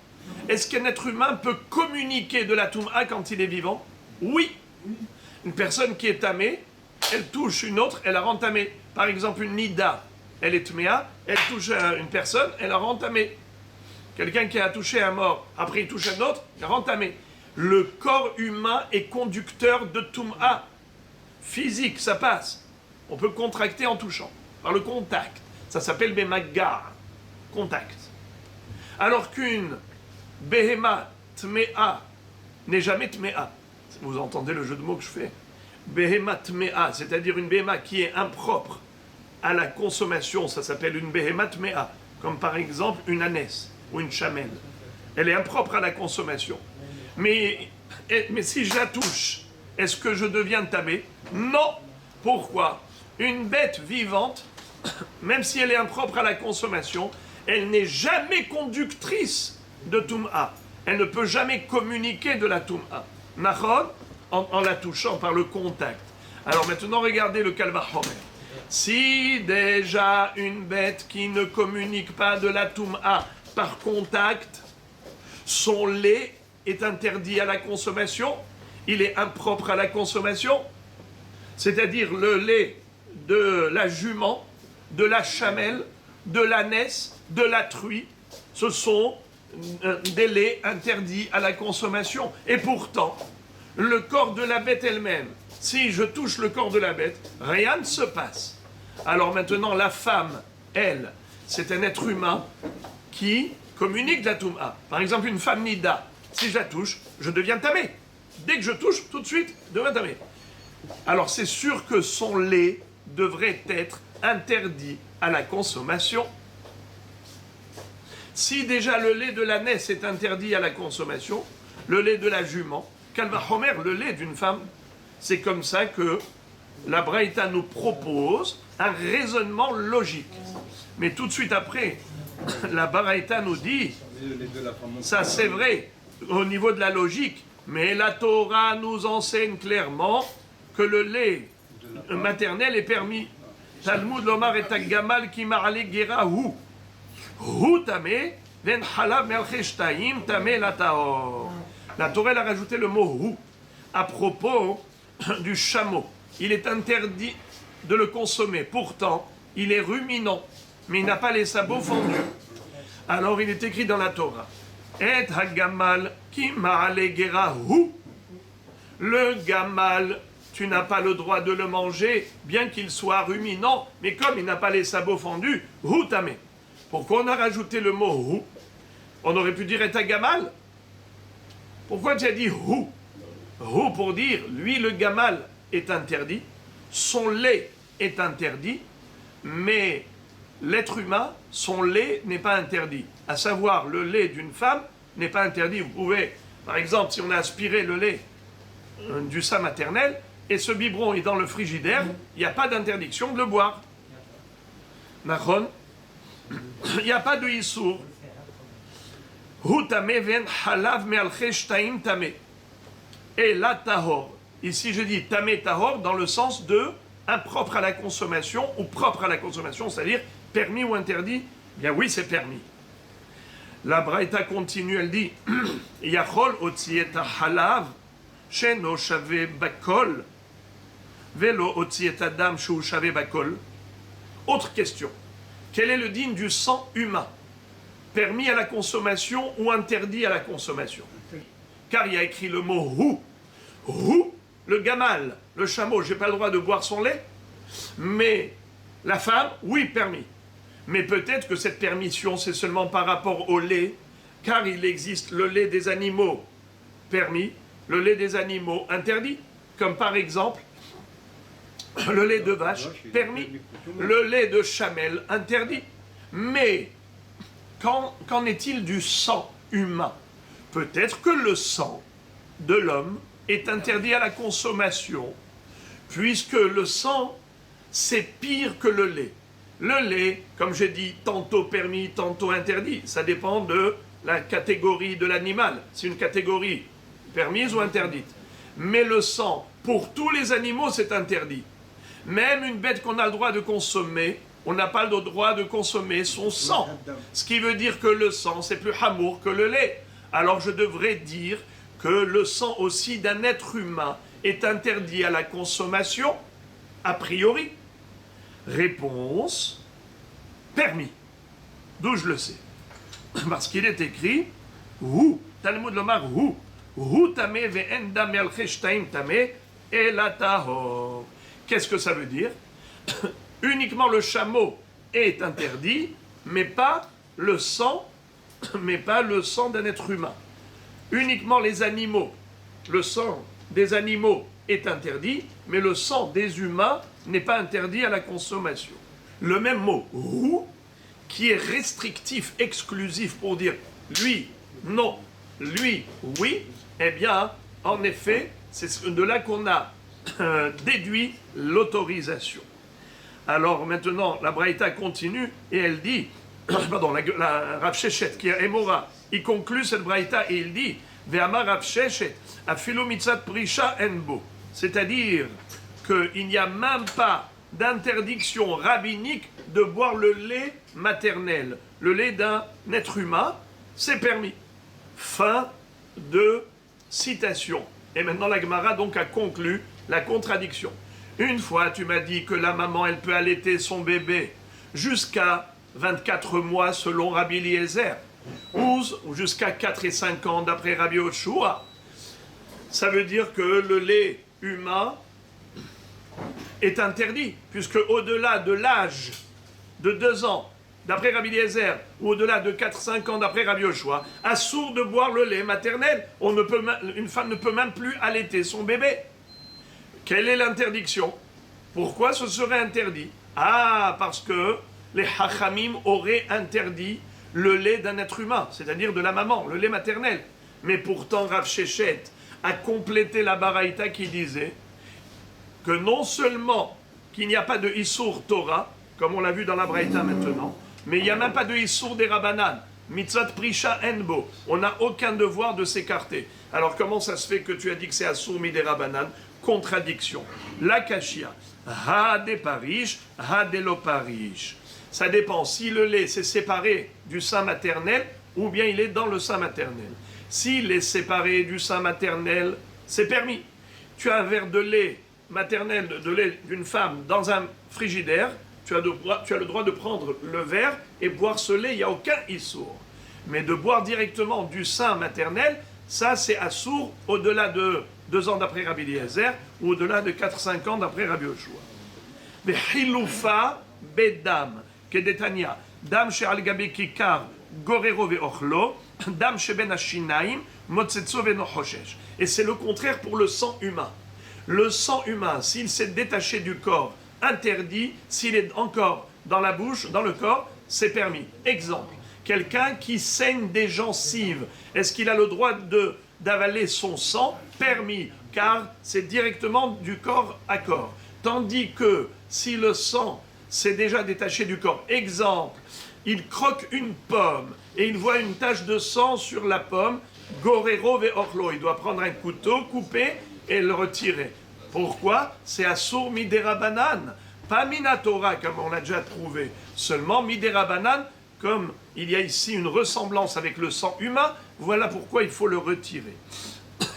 Est-ce qu'un être humain peut communiquer de la toum'a quand il est vivant? Oui. Une personne qui est tamée, elle touche une autre, elle la rend tamée. Par exemple, une nida, elle est tméa, elle touche une personne, elle la rend tamée. Quelqu'un qui a touché un mort, après il touche un autre, il la rend tamée. Le corps humain est conducteur de toum'a. Physique, ça passe. On peut contracter en touchant, par le contact. Ça s'appelle bemaggar, contact. Alors qu'une behema tméa, n'est jamais tmea. Vous entendez le jeu de mots que je fais. Behema tmea, c'est-à-dire une behema qui est impropre à la consommation, ça s'appelle une behema tmea, comme par exemple une ânesse ou une chamelle. Elle est impropre à la consommation. Mais si je la touche, est-ce que je deviens tamé? Non. Pourquoi? Une bête vivante, même si elle est impropre à la consommation, elle n'est jamais conductrice de Toum'a. Elle ne peut jamais communiquer de la Toum'a. Nachon, en la touchant par le contact. Alors maintenant, regardez le Kalva Homer. Si déjà une bête qui ne communique pas de la Toum'a par contact, son lait est interdit à la consommation, il est impropre à la consommation, c'est-à-dire le lait de la jument, de la chamelle, de l'ânesse, de la truie, ce sont des laits interdits à la consommation. Et pourtant, le corps de la bête elle-même, si je touche le corps de la bête, rien ne se passe. Alors maintenant, la femme, elle, c'est un être humain qui communique de la Toum'a. Par exemple, une femme nida, si je la touche, je deviens tamé. Dès que je touche, tout de suite, je deviens tamé. Alors c'est sûr que son lait devrait être interdit à la consommation. Si déjà le lait de l'ânesse est interdit à la consommation, le lait de la jument, Kalva Homer, le lait d'une femme, c'est comme ça que la Braïta nous propose un raisonnement logique. Mais tout de suite après, la Braïta nous dit, ça c'est vrai au niveau de la logique, mais la Torah nous enseigne clairement que le lait maternel est permis. Talmud lomar et gamal ki ma'ale gera hu. Hu tamé, ven halav melcheshtaim tamé la taor. La Torah elle a rajouté le mot hu à propos du chameau. Il est interdit de le consommer. Pourtant, il est ruminant, mais il n'a pas les sabots fendus. Alors il est écrit dans la Torah. Et hagamal ki ma'ale gera hu. Le gamal, tu n'as pas le droit de le manger, bien qu'il soit ruminant, mais comme il n'a pas les sabots fendus, hu tamé. Pourquoi on a rajouté le mot hu? On aurait pu dire et gamal. Pourquoi tu as dit hu? Hu pour dire, lui le gamal est interdit, son lait est interdit, mais l'être humain, son lait n'est pas interdit. À savoir, le lait d'une femme n'est pas interdit. Vous pouvez, par exemple, si on a aspiré le lait du sein maternel, et ce biberon est dans le frigidaire, il n'y a pas d'interdiction de le boire. Nachon, il n'y a pas de issour. Hu tamé ven halav me'alche shtaim tamé. Et la tahor. Ici je dis tamé tahor dans le sens de impropre à la consommation ou propre à la consommation, c'est-à-dire permis ou interdit. Bien oui, c'est permis. La Braïta continue, elle dit Yachol otzieta halav sheno shave bakol velo otzieta dam shu shave bakol. Autre question. Quel est le digne du sang humain? Permis à la consommation ou interdit à la consommation? Car il y a écrit le mot hu. Hu, le gamal, le chameau, je n'ai pas le droit de boire son lait. Mais la femme, oui, permis. Mais peut-être que cette permission, c'est seulement par rapport au lait, car il existe le lait des animaux permis, le lait des animaux interdit, comme par exemple le lait de vache permis, le lait de chamelle interdit. Mais qu'en est-il du sang humain? Peut-être que le sang de l'homme est interdit à la consommation, puisque le sang, c'est pire que le lait. Le lait, comme j'ai dit, tantôt permis, tantôt interdit. Ça dépend de la catégorie de l'animal. C'est une catégorie permise ou interdite. Mais le sang, pour tous les animaux, c'est interdit. Même une bête qu'on a le droit de consommer, on n'a pas le droit de consommer son sang. Ce qui veut dire que le sang, c'est plus hamour que le lait. Alors je devrais dire que le sang aussi d'un être humain est interdit à la consommation, a priori. Réponse, permis. D'où je le sais? Parce qu'il est écrit, Hu, Talmud lomar Hu, Hu tamé ve'enda melcheshtaim tamé elatahor. Qu'est-ce que ça veut dire? Uniquement le chameau est interdit, mais pas le sang d'un être humain. Uniquement les animaux le sang des animaux est interdit, mais le sang des humains n'est pas interdit à la consommation. Le même mot, hu, qui est restrictif, exclusif pour dire lui, non, lui, oui, eh bien, en effet, c'est de là qu'on a déduit l'autorisation. Alors maintenant, la Braïta continue et elle dit, pardon, la Rav Sheshet, qui est Emora, il conclut cette Braïta et il dit, Ve'amar Rav Sheshet, afilu mitzat prisha enbo. C'est-à-dire qu'il n'y a même pas d'interdiction rabbinique de boire le lait maternel, le lait d'un être humain, c'est permis. Fin de citation. Et maintenant la Gemara donc a conclu la contradiction. Une fois tu m'as dit que la maman elle peut allaiter son bébé jusqu'à 24 mois selon Rabbi Eliezer, ou jusqu'à 4 et 5 ans d'après Rabbi Yoshua. Ça veut dire que le lait humain est interdit, puisque au-delà de l'âge de 2 ans, d'après Rabbi Eliezer, ou au-delà de 4-5 ans d'après Rabbi Yoshua, assourd de boire le lait maternel. Une femme ne peut même plus allaiter son bébé. Quelle est l'interdiction? Pourquoi ce serait interdit? Ah, parce que les Hachamim auraient interdit le lait d'un être humain, c'est-à-dire de la maman, le lait maternel. Mais pourtant, Rav Sheshet a complété la baraïta qui disait que non seulement qu'il n'y a pas de Issour Torah, comme on l'a vu dans la baraïta maintenant, mais il n'y a même pas de Issour des Rabbanan, Mitzvot Prisha Enbo. On n'a aucun devoir de s'écarter. Alors comment ça se fait que tu as dit que c'est Assour mi des Rabbanan? Contradiction. La Kashia, Ha de Parish, Ha de lo Parish. Ça dépend si le lait s'est séparé du sein maternel ou bien il est dans le sein maternel. S'il est séparé du sein maternel, c'est permis. Tu as un verre de lait maternel, de lait d'une femme dans un frigidaire, tu as le droit de prendre le verre et boire ce lait, il n'y a aucun issour. Mais de boire directement du sein maternel, ça c'est assour au-delà de 2 ans d'après Rabbi Eliezer ou au-delà de 4-5 ans d'après Rabbi Yoshua. Mais hiloufa bedam. Kedetania, dam she'al gabe kikar gorero ve'ochlo, dam sheben hashinaim, motzetso ve'nochoshesh. Et c'est le contraire pour le sang humain. Le sang humain, s'il s'est détaché du corps, interdit. S'il est encore dans la bouche, dans le corps, c'est permis. Exemple, quelqu'un qui saigne des gencives, est-ce qu'il a le droit d'avaler son sang? Permis, car c'est directement du corps à corps. Tandis que si le sang s'est déjà détaché du corps, exemple, il croque une pomme et il voit une tache de sang sur la pomme, gorero ve'ochlo, il doit prendre un couteau, couper et le retirer. Pourquoi? C'est assour midera banan, pas minatora comme on l'a déjà trouvé, seulement midera banan, comme il y a ici une ressemblance avec le sang humain, voilà pourquoi il faut le retirer.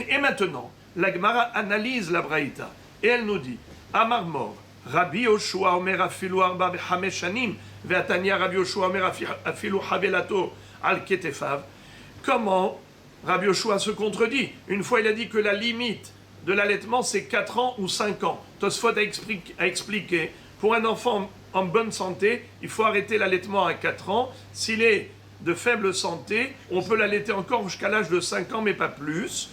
Et maintenant, la Gemara analyse la Braïta et elle nous dit, Amar Mor, Rabbi Yoshua Omer afilu arba bechamesh shanim, ve'atania Rabbi Yoshua Omer afilu havelato al ketefav. Comment Rabbi Yoshua se contredit? Une fois il a dit que la limite de l'allaitement c'est 4 ans ou 5 ans. Tosfot a expliqué, pour un enfant en bonne santé, il faut arrêter l'allaitement à 4 ans. S'il est de faible santé, on peut l'allaiter encore jusqu'à l'âge de 5 ans, mais pas plus.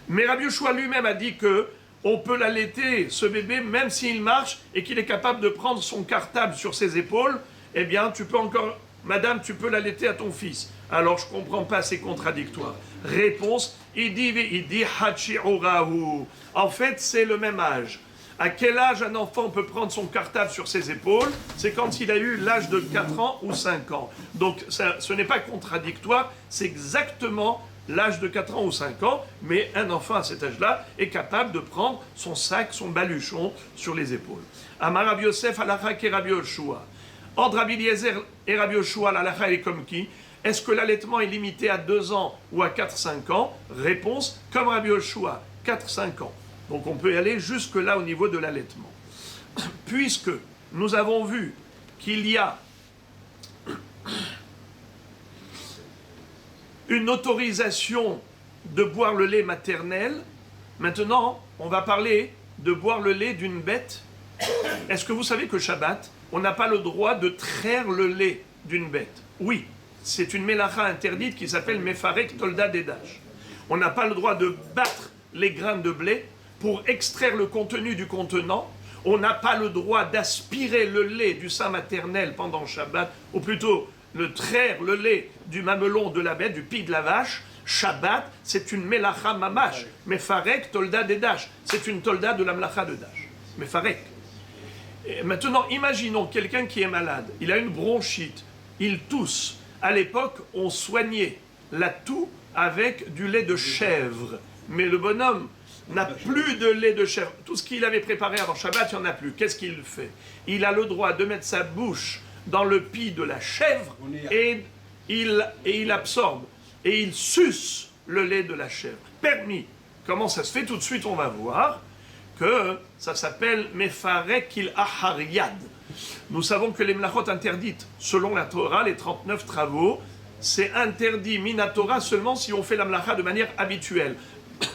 Mais Rabbi Yoshua lui-même a dit que on peut l'allaiter, ce bébé, même s'il marche et qu'il est capable de prendre son cartable sur ses épaules, eh bien, tu peux encore, madame, tu peux l'allaiter à ton fils. Alors, je ne comprends pas, c'est contradictoire. Réponse, il dit hachi'urahu. En fait, c'est le même âge. À quel âge un enfant peut prendre son cartable sur ses épaules? C'est quand il a eu l'âge de 4 ans ou 5 ans. Donc, ce n'est pas contradictoire, c'est exactement l'âge de 4 ans ou 5 ans, mais un enfant à cet âge-là est capable de prendre son sac, son baluchon sur les épaules. Amar Rabbi Yosef halakha ke Rabbi Yoshua. Entre Rabbi Eliezer et Rabbi Yoshua, l'halakha est comme qui? Est-ce que l'allaitement est limité à 2 ans ou à 4-5 ans? Réponse, comme Rabbi Yoshua, 4-5 ans. Donc on peut y aller jusque-là au niveau de l'allaitement. Puisque nous avons vu qu'il y a une autorisation de boire le lait maternel, maintenant on va parler de boire le lait d'une bête. Est-ce que vous savez que Shabbat, on n'a pas le droit de traire le lait d'une bête? Oui, c'est une mélacha interdite qui s'appelle Mefarek Tolda Dedash. On n'a pas le droit de battre les grains de blé pour extraire le contenu du contenant. On n'a pas le droit d'aspirer le lait du sein maternel pendant Shabbat, ou plutôt le traire le lait du mamelon de la bête, du pis de la vache. Shabbat, c'est une melacha mamash. Mefarek tolda de Dash. C'est une tolda de la melacha de Dash. Mefarek. Et maintenant, imaginons quelqu'un qui est malade. Il a une bronchite. Il tousse. À l'époque, on soignait la toux avec du lait de chèvre. Mais le bonhomme n'a plus de lait de chèvre. Tout ce qu'il avait préparé avant Shabbat, il n'y en a plus. Qu'est-ce qu'il fait? Il a le droit de mettre sa bouche dans le pis de la chèvre et il absorbe. Et il suce le lait de la chèvre. Permis. Comment ça se fait? Tout de suite, on va voir que ça s'appelle Mefarek il Ahariad. Nous savons que les mlachot interdites, selon la Torah, les 39 travaux, c'est interdit minatora seulement si on fait la mlacha de manière habituelle.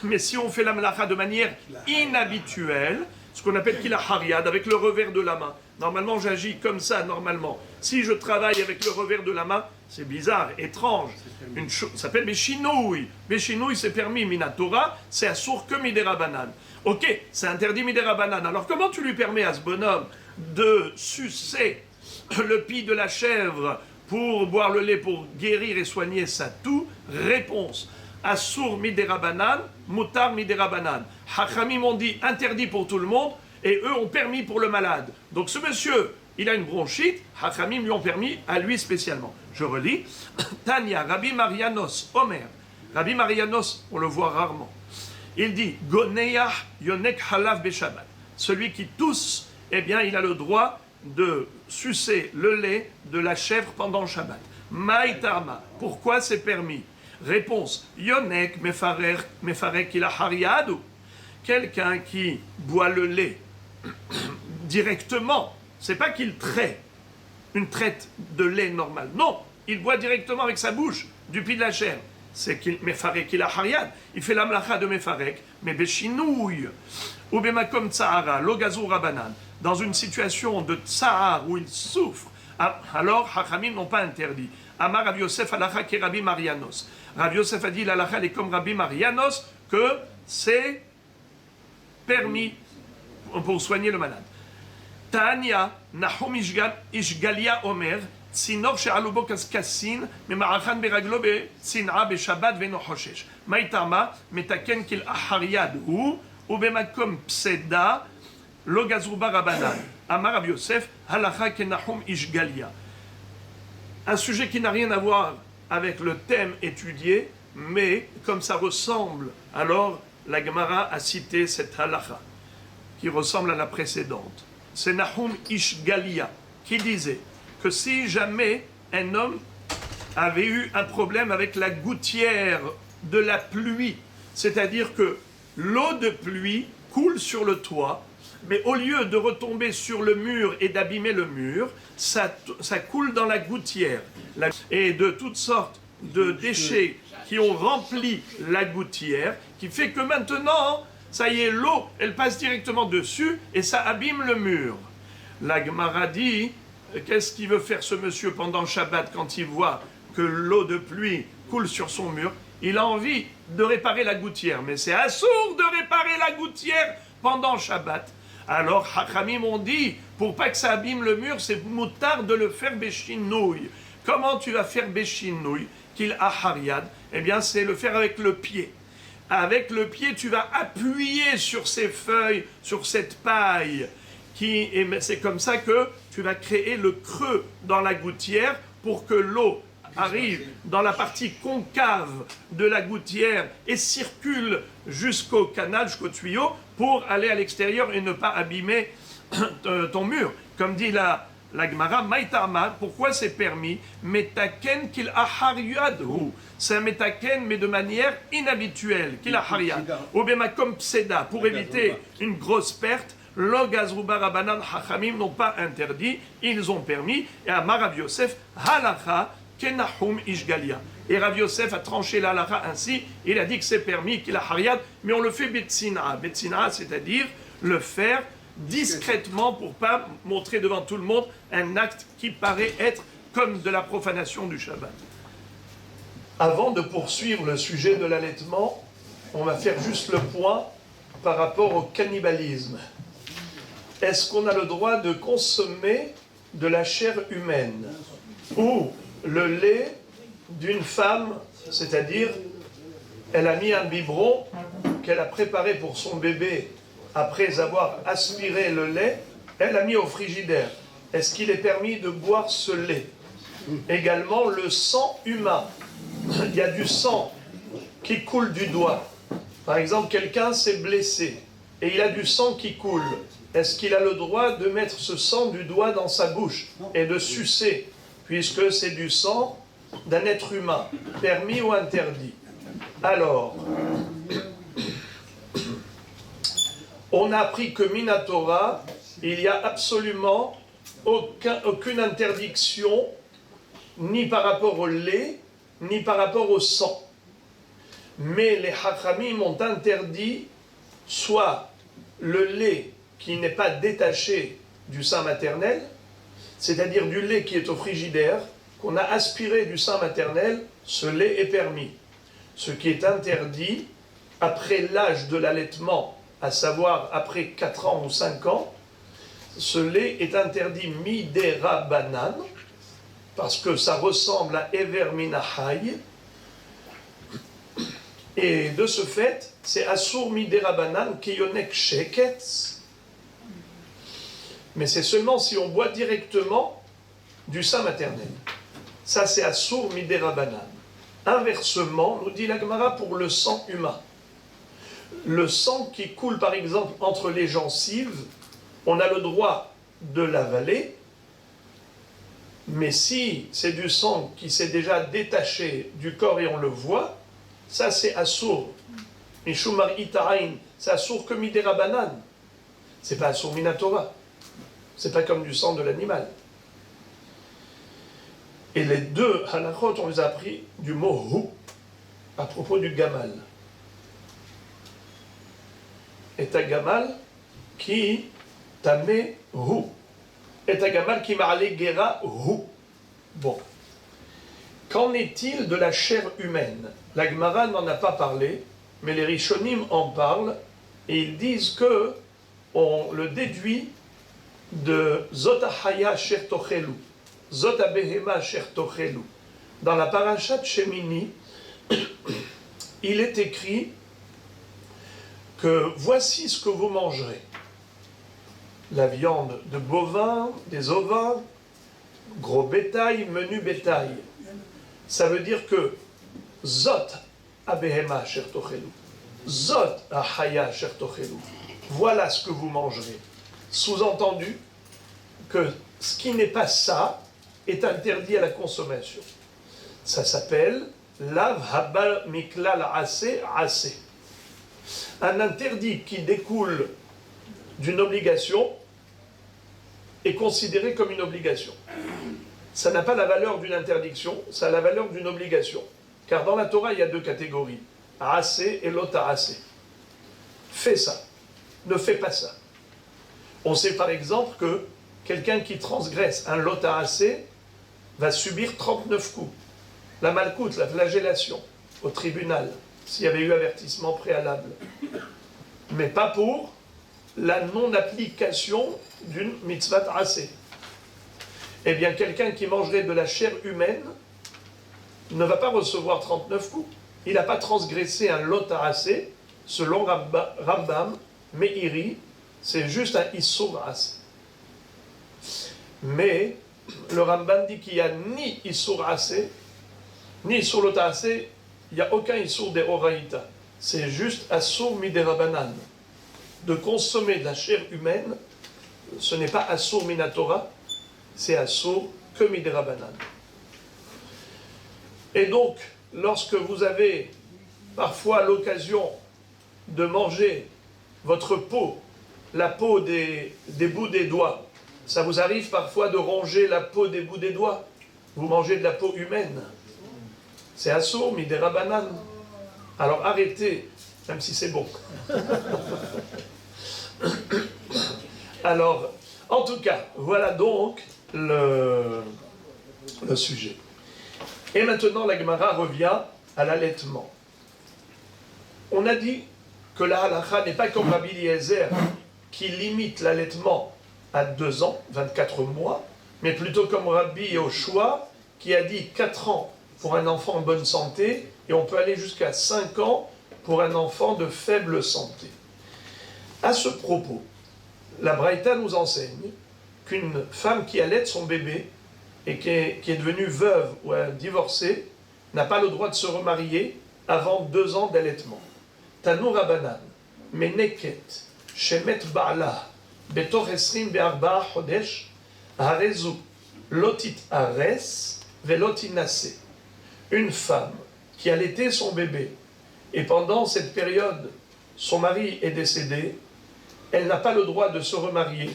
Mais si on fait la mlacha de manière inhabituelle, ce qu'on appelle kila hariad, avec le revers de la main. Normalement, j'agis comme ça, normalement. Si je travaille avec le revers de la main, c'est bizarre, étrange. Une chose ça s'appelle Beshinouï. Beshinouï, c'est permis, minatora, c'est assour que midera banane. Ok, c'est interdit midera banane. Alors comment tu lui permets à ce bonhomme de sucer le pis de la chèvre pour boire le lait, pour guérir et soigner sa toux? Réponse. Assour midera banane, mutar midera banane. Hachamim ont dit interdit pour tout le monde et eux ont permis pour le malade. Donc ce monsieur, il a une bronchite, Hachamim lui ont permis à lui spécialement. Je relis. Tanya, Rabbi Marianos, Omer. Rabbi Marianos, on le voit rarement. Il dit Goneyah yonek halav beshabbat. Celui qui tousse, eh bien, il a le droit de sucer le lait de la chèvre pendant Shabbat. Maïtarma. Pourquoi c'est permis? Réponse. Yonek mefarek il a hariadu. Quelqu'un qui boit le lait directement, c'est pas qu'il traite une traite de lait normale. Non, il boit directement avec sa bouche du pis de la chèvre. C'est qu'il mefarek il a hariad. Il fait la mlacha de mefarek, mais beshinouille. Ou bemakom tsahara, logazu rabanan. Dans une situation de tsahar où il souffre, alors Hachamim n'ont pas interdit. Amar Rav Yosef halacha ki Rabbi Marianos. Rav Yosef a dit l'halacha est comme Rabbi Marianos que c'est permis pour soigner le malade. Tanya Nahum Ishgalia Omer Tsinor she'alubo kassin mema'achan beraglo be'tsin'a be'shabbat ve'no choshesh. Ma'itama metaken kil ahariad hu ubemakom pseda lo gazruba rabanan. Amar Rav Yosef halacha ke Nahum Ishgalia. Un sujet qui n'a rien à voir avec le thème étudié, mais comme ça ressemble, alors la Gemara a cité cette halacha qui ressemble à la précédente. C'est Nahum Ishgalia qui disait que si jamais un homme avait eu un problème avec la gouttière de la pluie, c'est-à-dire que l'eau de pluie coule sur le toit, mais au lieu de retomber sur le mur et d'abîmer le mur, ça coule dans la gouttière. Et de toutes sortes de déchets qui ont rempli la gouttière, qui fait que maintenant, ça y est, l'eau, elle passe directement dessus et ça abîme le mur. La Gemara dit, qu'est-ce qu'il veut faire ce monsieur pendant Shabbat quand il voit que l'eau de pluie coule sur son mur? Il a envie de réparer la gouttière, mais c'est assourd de réparer la gouttière pendant Shabbat. Alors, Hachamim ont dit, pour pas que ça abîme le mur, c'est moutard de le faire béchinouille. Comment tu vas faire béchinouille, qu'il a hariad? Eh bien, c'est le faire avec le pied. Avec le pied, tu vas appuyer sur ces feuilles, sur cette paille. C'est comme ça que tu vas créer le creux dans la gouttière pour que l'eau arrive dans la partie concave de la gouttière et circule jusqu'au canal, jusqu'au tuyau, pour aller à l'extérieur et ne pas abîmer ton mur. Comme dit la Gemara, Maïtarma, pourquoi c'est permis? Metaken kil ahariadhu. C'est un metaken, mais de manière inhabituelle. Kil ahariad. Obemakom pseda, pour éviter une grosse perte. Lo gazruba rabanan hachamim n'ont pas interdit, ils ont permis. Et à Rav Yosef, halacha kenahum ishgalia. Et Rav Yosef a tranché la halacha ainsi, il a dit que c'est permis, qu'il a hariad, mais on le fait betsina. Betsina, c'est-à-dire le faire discrètement pour pas montrer devant tout le monde un acte qui paraît être comme de la profanation du Shabbat. Avant de poursuivre le sujet de l'allaitement, on va faire juste le point par rapport au cannibalisme. Est-ce qu'on a le droit de consommer de la chair humaine ou le lait d'une femme, c'est-à-dire elle a mis un biberon qu'elle a préparé pour son bébé après avoir aspiré le lait, elle l'a mis au frigidaire. Est-ce qu'il est permis de boire ce lait? Également le sang humain. Il y a du sang qui coule du doigt. Par exemple, quelqu'un s'est blessé et il a du sang qui coule. Est-ce qu'il a le droit de mettre ce sang du doigt dans sa bouche et de sucer, puisque c'est du sang d'un être humain, permis ou interdit? Alors, on a appris que Minatora, il n'y a absolument aucune interdiction, ni par rapport au lait, ni par rapport au sang. Mais les Hachamim ont interdit soit le lait qui n'est pas détaché du sein maternel, c'est-à-dire du lait qui est au frigidaire, qu'on a aspiré du sein maternel, ce lait est permis. Ce qui est interdit, après l'âge de l'allaitement, à savoir après 4 ans ou 5 ans, ce lait est interdit midera banan, parce que ça ressemble à Ever Minahay, et de ce fait, c'est Asur midera banan kiyonek sheketz. Mais c'est seulement si on boit directement du sein maternel. Ça, c'est Asur midera banan. Inversement, nous dit la Gemara pour le sang humain. Le sang qui coule, par exemple, entre les gencives, on a le droit de l'avaler, mais si c'est du sang qui s'est déjà détaché du corps et on le voit, ça c'est assour. Mishumar ita'ain, c'est assour que midera banan. C'est pas assour minatora. C'est pas comme du sang de l'animal. Et les deux halachot, on les a appris du mot hu, à propos du gamal. Et un gamal qui tamé hu. Et un gamal qui m'a allé guéra hu. Bon. Qu'en est-il de la chair humaine? La Gemara n'en a pas parlé, mais les Rishonim en parlent, et ils disent que on le déduit de Zotahaya Sher Tochelu, Zotabehema Sher Tochelu. Dans la parashat Shemini, il est écrit que voici ce que vous mangerez. La viande de bovin, des ovins, gros bétail, menu bétail. Ça veut dire que Zot abehema sher tochelu, Zot ahaya sher tochelu. Voilà ce que vous mangerez. Sous-entendu que ce qui n'est pas ça est interdit à la consommation. Ça s'appelle lav habal miklal ase ase. Un interdit qui découle d'une obligation est considéré comme une obligation. Ça n'a pas la valeur d'une interdiction, ça a la valeur d'une obligation. Car dans la Torah, il y a deux catégories, assez et l'ota'asé. Fais ça, ne fais pas ça. On sait par exemple que quelqu'un qui transgresse un l'ota'asé va subir 39 coups. La malcoute, la flagellation, au tribunal, s'il y avait eu avertissement préalable. Mais pas pour la non-application d'une mitzvah assez. Eh bien, quelqu'un qui mangerait de la chair humaine ne va pas recevoir 39 coups. Il n'a pas transgressé un lot assez, selon Rambam, Meiri, c'est juste un issur assez. Mais le Rambam dit qu'il n'y a ni issur assez, ni issur lot assez, il n'y a aucun issur de oraïta. C'est juste assur midera banan. De consommer de la chair humaine, ce n'est pas assur minatora, c'est assur que midera banan. Et donc, lorsque vous avez parfois l'occasion de manger votre peau, la peau des bouts des doigts, ça vous arrive parfois de ronger la peau des bouts des doigts, vous mangez de la peau humaine, c'est assur midera banan. Alors arrêtez, même si c'est bon. Alors, en tout cas, voilà donc le sujet. Et maintenant, la Gemara revient à l'allaitement. on a dit que la halakha n'est pas comme Rabbi Eliezer qui limite l'allaitement à 2 ans, 24 mois, mais plutôt comme Rabbi Yoshua qui a dit 4 ans pour un enfant en bonne santé et on peut aller jusqu'à 5 ans pour un enfant de faible santé. À ce propos, la Braïta nous enseigne qu'une femme qui allaite son bébé et qui est devenue veuve ou divorcée n'a pas le droit de se remarier avant 2 ans d'allaitement. Tanou Rabanan, Meneket, Shemet Ba'ala, Betor Esrim Be'arba Chodesh, Harezu, Lotit Ares, Velotinase. Une femme qui allaitait son bébé et pendant cette période, son mari est décédé, elle n'a pas le droit de se remarier,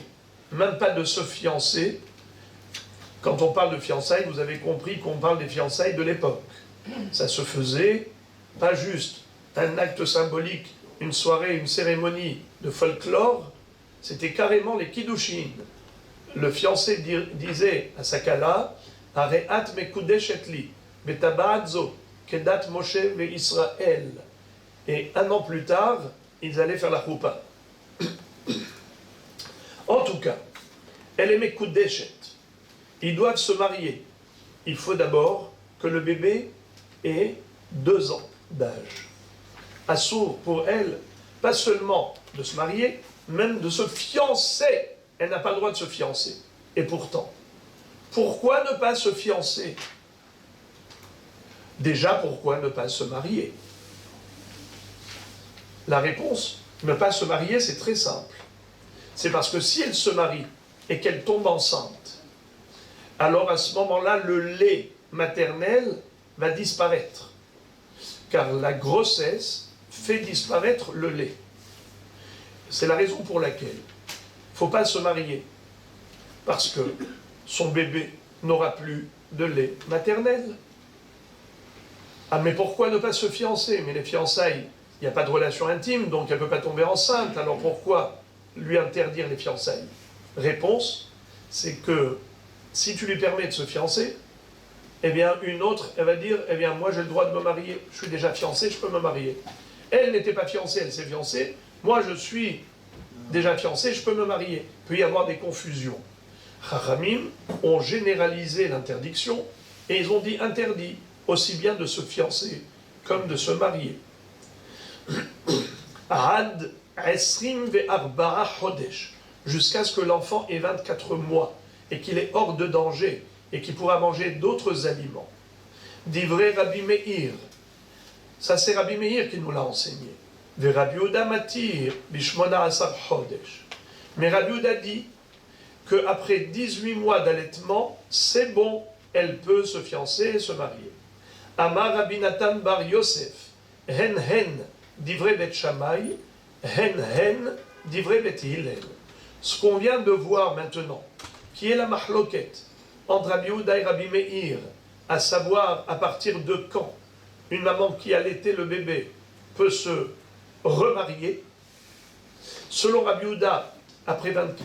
même pas de se fiancer. Quand on parle de fiançailles, vous avez compris qu'on parle des fiançailles de l'époque. Ça se faisait, pas juste un acte symbolique, une soirée, une cérémonie de folklore, c'était carrément les kiddushin. Le fiancé disait à sa kala, Areat mekudeshet li, betaba'adzo, kedat Moshe ve Israël. Et 1 an plus tard, ils allaient faire la choupa. En tout cas, elle est mekudeshet. Ils doivent se marier. Il faut d'abord que le bébé ait 2 ans d'âge. Assour pour elle, pas seulement de se marier, même de se fiancer. Elle n'a pas le droit de se fiancer. Et pourtant, pourquoi ne pas se fiancer? Déjà, pourquoi ne pas se marier? La réponse, ne pas se marier, c'est très simple. C'est parce que si elle se marie et qu'elle tombe enceinte, alors à ce moment-là, le lait maternel va disparaître. Car la grossesse fait disparaître le lait. C'est la raison pour laquelle il ne faut pas se marier. Parce que son bébé n'aura plus de lait maternel. Ah, mais pourquoi ne pas se fiancer? Mais les fiançailles, il n'y a pas de relation intime, donc elle ne peut pas tomber enceinte. Alors pourquoi lui interdire les fiançailles? Réponse, c'est que si tu lui permets de se fiancer, eh bien une autre, elle va dire, eh bien moi j'ai le droit de me marier, je suis déjà fiancé, je peux me marier. Elle n'était pas fiancée, elle s'est fiancée, moi je suis déjà fiancé, je peux me marier. Il peut y avoir des confusions. Chachamim ont généralisé l'interdiction et ils ont dit interdit aussi bien de se fiancer comme de se marier. Ad esrim ve'arba'a chodesh, jusqu'à ce que l'enfant ait 24 mois et qu'il est hors de danger et qu'il pourra manger d'autres aliments. Divrei Rabbi Meir, ça c'est Rabbi Meir qui nous l'a enseigné. Ve Rabbi Yehuda matir bishmona asar chodesh. Mais Rabbi Yehuda dit qu'après 18 mois d'allaitement, c'est bon, elle peut se fiancer et se marier. Amar Rabbi Natan bar Yosef, hen divrei bet Shammai, hen divrei bet Hillel. Ce qu'on vient de voir maintenant, qui est la mahloket entre Rabbi Yehuda et Rabbi Meir, à savoir à partir de quand une maman qui allaitait le bébé peut se remarier, selon Rabbi Yehuda,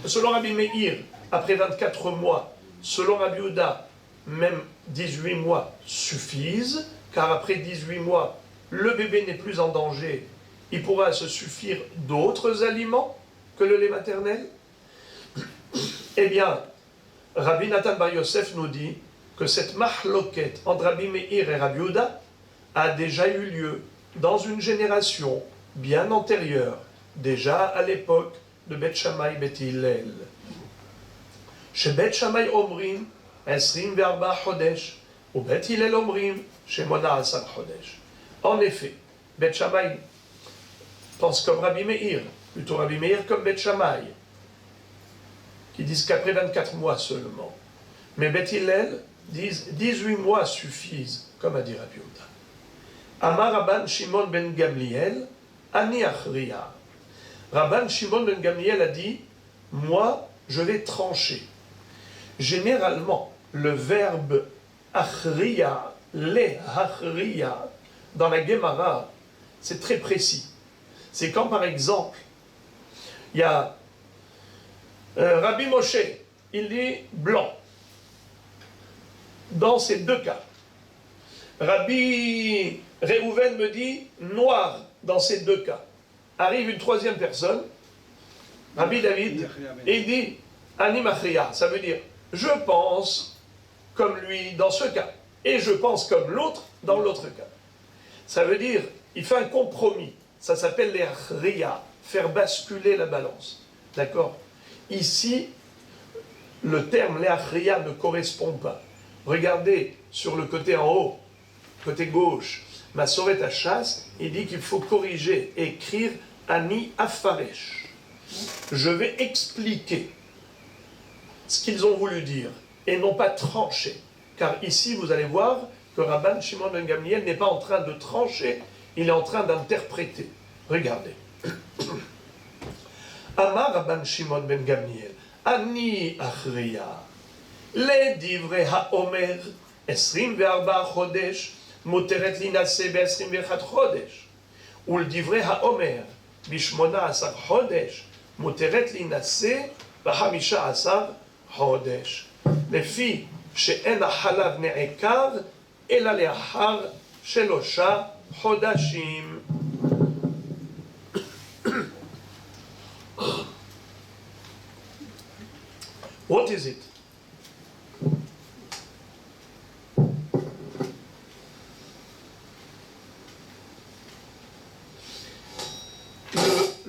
selon Rabbi Meir, après 24 mois, selon Rabbi Yehuda, même 18 mois suffisent, car après 18 mois, le bébé n'est plus en danger, il pourra se suffire d'autres aliments que le lait maternel. Eh bien, Rabbi Natan bar Yosef nous dit que cette mahloket entre Rabbi Meir et Rabbi Yehuda a déjà eu lieu dans une génération bien antérieure, déjà à l'époque de Bet Shammai Bet Hillel. Chez Bet Shammai omrim, esrim ve'arba chodesh, ou Bet Hillel omrim, chez Mona asar chodesh. En effet, Bet Shammai pense comme Rabbi Meir, plutôt Rabbi Meir comme Bet Shammai, qui disent qu'après 24 mois seulement. Mais Bet Hillel disent 18 mois suffisent, comme a dit Rabbi Yehuda. Amar Rabban Shimon ben Gamliel, Ani achriya. Rabban Shimon ben Gamliel a dit, moi, je vais trancher. Généralement, le verbe achriya, le achriya, dans la Gemara, c'est très précis. C'est quand, par exemple, il y a Rabbi Moshe, il dit blanc. Dans ces deux cas, Rabbi Réhouven me dit noir, dans ces deux cas. Arrive une troisième personne, Rabbi David, et il dit Ani Machriya, ça veut dire je pense comme lui dans ce cas, et je pense comme l'autre dans l'autre cas. Ça veut dire, il fait un compromis, ça s'appelle les Achriya, faire basculer la balance. D'accord? Ici, le terme les Achriya ne correspond pas. Regardez sur le côté en haut, côté gauche, Masoret Hachas, il dit qu'il faut corriger, écrire Ani Afaresh. Je vais expliquer ce qu'ils ont voulu dire et non pas trancher. Car ici, vous allez voir que Rabban Shimon ben Gamliel n'est pas en train de trancher, il est en train d'interpréter. Regardez. Amar Rabban Shimon ben Gamliel, Ani Achriya, le divrei haomer, 24 chodesh, moteret linase be-21 chodesh, ולדברי האומר ב-18 חודש מותרת להינשא ב-15 חודש, לפי שאין החלב נעקר אלא לאחר 3 חודשים. What is it?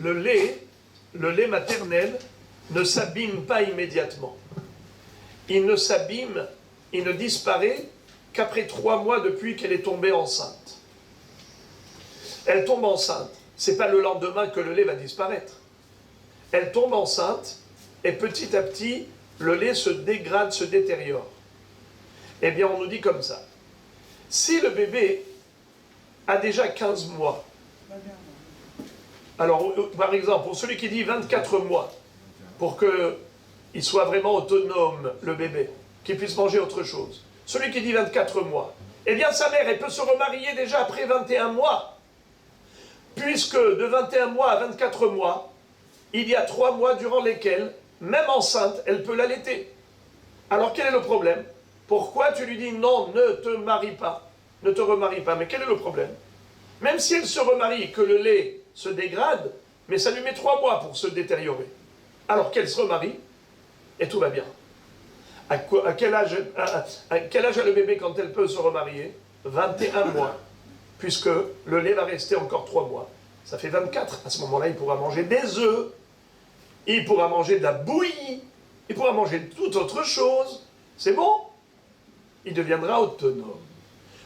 Le lait maternel ne s'abîme pas immédiatement. Il ne s'abîme, il ne disparaît qu'après 3 mois depuis qu'elle est tombée enceinte. Elle tombe enceinte, c'est pas le lendemain que le lait va disparaître. Elle tombe enceinte et petit à petit, le lait se dégrade, se détériore. Eh bien, on nous dit comme ça. Si le bébé a déjà 15 mois, alors, par exemple, pour celui qui dit 24 mois, pour qu'il soit vraiment autonome, le bébé, qu'il puisse manger autre chose. Celui qui dit 24 mois, eh bien sa mère, elle peut se remarier déjà après 21 mois. Puisque de 21 mois à 24 mois, il y a 3 mois durant lesquels, même enceinte, elle peut l'allaiter. Alors quel est le problème? Pourquoi tu lui dis non, ne te marie pas, ne te remarie pas? Mais quel est le problème? Même si elle se remarie, que le lait se dégrade, mais ça lui met 3 mois pour se détériorer. Alors qu'elle se remarie, et tout va bien. À quel âge a le bébé quand elle peut se remarier? 21 mois, puisque le lait va rester encore 3 mois. Ça fait 24. À ce moment-là, il pourra manger des œufs, il pourra manger de la bouillie, il pourra manger toute autre chose. C'est bon? Il deviendra autonome.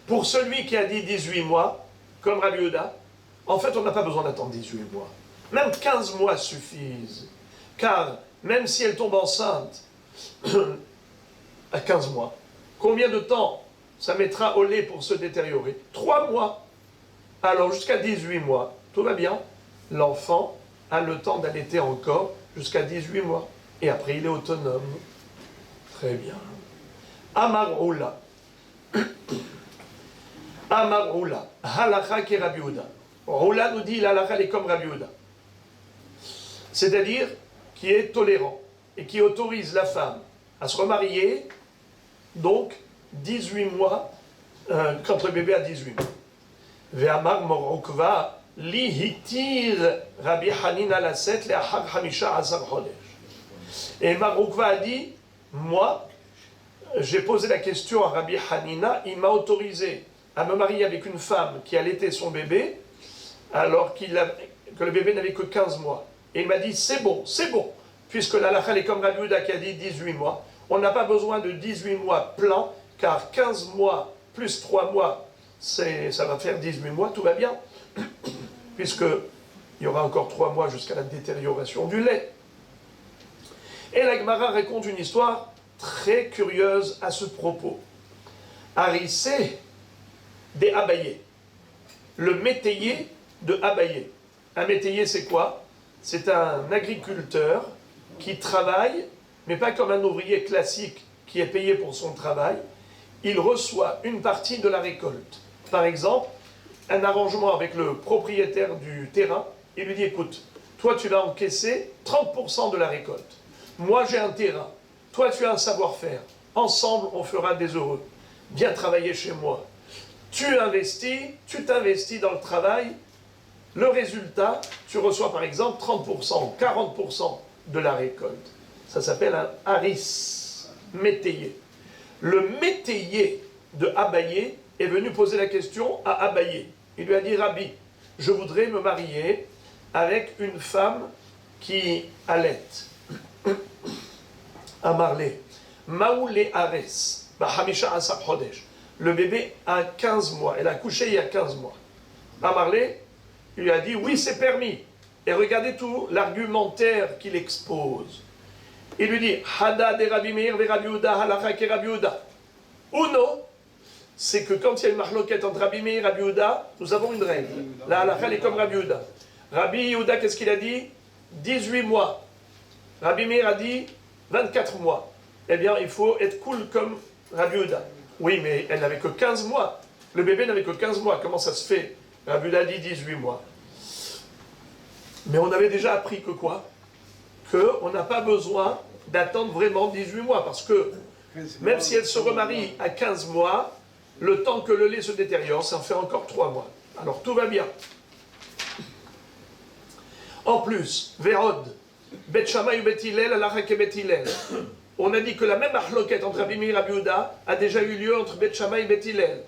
Pour celui qui a dit 18 mois, comme Rabbi Yehuda, en fait, on n'a pas besoin d'attendre 18 mois. Même 15 mois suffisent. Car même si elle tombe enceinte à 15 mois, combien de temps ça mettra au lait pour se détériorer? 3 mois. Alors jusqu'à 18 mois, tout va bien. L'enfant a le temps d'allaiter encore jusqu'à 18 mois. Et après, il est autonome. Très bien. Amar Oula. Amar Oula. Halakha ki Rabbi Yehuda. Roula nous dit l'halakha est comme Rabbi Yehuda. C'est-à-dire qui est tolérant et qui autorise la femme à se remarier, donc 18 mois, quand le bébé a 18 mois. Ve'amar morokva li hitir Rabbi Hanina laset le'achar 15 chodesh. Et Marokva a dit, moi, j'ai posé la question à Rabbi Hanina, il m'a autorisé à me marier avec une femme qui allaitait son bébé, alors que le bébé n'avait que 15 mois. Et il m'a dit, c'est bon, puisque la halakha est comme Rabbi Yehuda qui a dit 18 mois, on n'a pas besoin de 18 mois pleins, car 15 mois plus 3 mois, ça va faire 18 mois, tout va bien, puisqu'il y aura encore 3 mois jusqu'à la détérioration du lait. Et la Gemara raconte une histoire très curieuse à ce propos. Arissé des Abaye, le métayer de Abaye. Un métayer, c'est quoi? C'est un agriculteur qui travaille, mais pas comme un ouvrier classique qui est payé pour son travail. Il reçoit une partie de la récolte. Par exemple, un arrangement avec le propriétaire du terrain, il lui dit, écoute, toi tu vas encaisser 30% de la récolte. Moi j'ai un terrain, toi tu as un savoir-faire. Ensemble on fera des heureux. Viens travailler chez moi. Tu t'investis dans le travail, Le résultat, tu reçois par exemple 30%, 40% de la récolte. Ça s'appelle un haris, métayer. Le métayer de Abaye est venu poser la question à Abaye. Il lui a dit, Rabbi, je voudrais me marier avec une femme qui allait. Amarle, Maoulé Ares, Bahamisha Asab Hodesh. Le bébé a 15 mois, elle a accouché il y a 15 mois. Amarle, il lui a dit, oui, c'est permis. Et regardez tout l'argumentaire qu'il expose. Il lui dit, Hada de Rabbi Meir ve Rabbi Yehuda, halacha ke Rabbi Yehuda. Uno, c'est que quand il y a une marloquette entre Rabbi Meir et Rabbi Yehuda, nous avons une règle. La halacha, elle est comme Rabbi Yehuda. Rabbi Yehuda, qu'est-ce qu'il a dit? 18 mois. Rabbi Meir a dit 24 mois. Eh bien, il faut être cool comme Rabbi Yehuda. Oui, mais elle n'avait que 15 mois. Le bébé n'avait que 15 mois. Comment ça se fait? Rabbi Yehuda dit 18 mois. Mais on avait déjà appris que quoi? Qu'on n'a pas besoin d'attendre vraiment 18 mois. Parce que même si elle se remarie à 15 mois, le temps que le lait se détériore, ça en fait encore 3 mois. Alors tout va bien. En plus, Vérod, Bet Shammai ou Bet Hillel, halacha ke Bet Hillel. On a dit que la même marloquette entre Rabbi Meir et Rabbi Yehuda a déjà eu lieu entre Bet Shammai et Bet Hillel.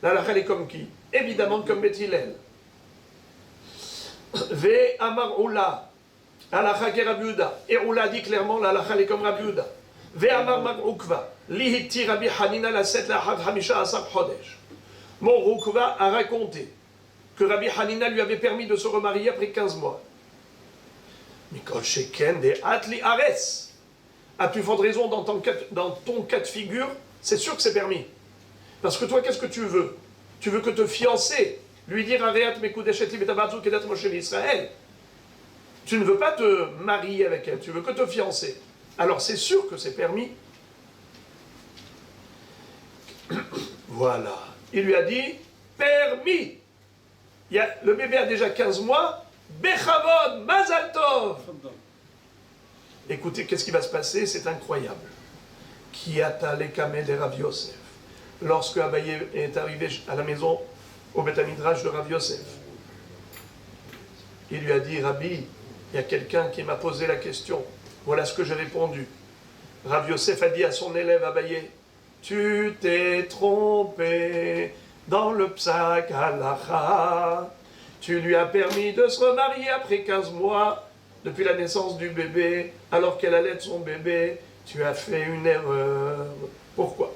La halacha est comme qui? Évidemment comme Bet Hillel. Ve Amar Oula, halacha ke Rabbi Yehuda. Et Oula dit clairement la halacha est comme Rabbi Yehuda. Ve Amar Mar Ukva, Lihiti Rabbi Hanina la set la hamisha asab chodesh. Mon Rukva a raconté que Rabbi Hanina lui avait permis de se remarier après 15 mois. Mikol Sheken de Atli Ares. À plus forte raison, dans ton cas de figure, c'est sûr que c'est permis. Parce que toi, qu'est-ce que tu veux? Tu veux que te fiancer, lui dire Areat Mekudeshet Libetabatzu Kedat Moshe Israël. Tu ne veux pas te marier avec elle, tu veux que te fiancer. Alors c'est sûr que c'est permis. Voilà. Il lui a dit permis. Le bébé a déjà 15 mois. Bechavod, Mazal Tov. Écoutez, qu'est-ce qui va se passer? C'est incroyable. Qui a les kamel de Rav Yosef. Lorsque Abaye est arrivé à la maison, au Beth Midrash de Rav Yosef, il lui a dit, Rabbi, il y a quelqu'un qui m'a posé la question. Voilà ce que j'ai répondu. Rav Yosef a dit à son élève Abaye, tu t'es trompé dans le psak halacha. Tu lui as permis de se remarier après 15 mois, depuis la naissance du bébé, alors qu'elle allait de son bébé. Tu as fait une erreur. Pourquoi?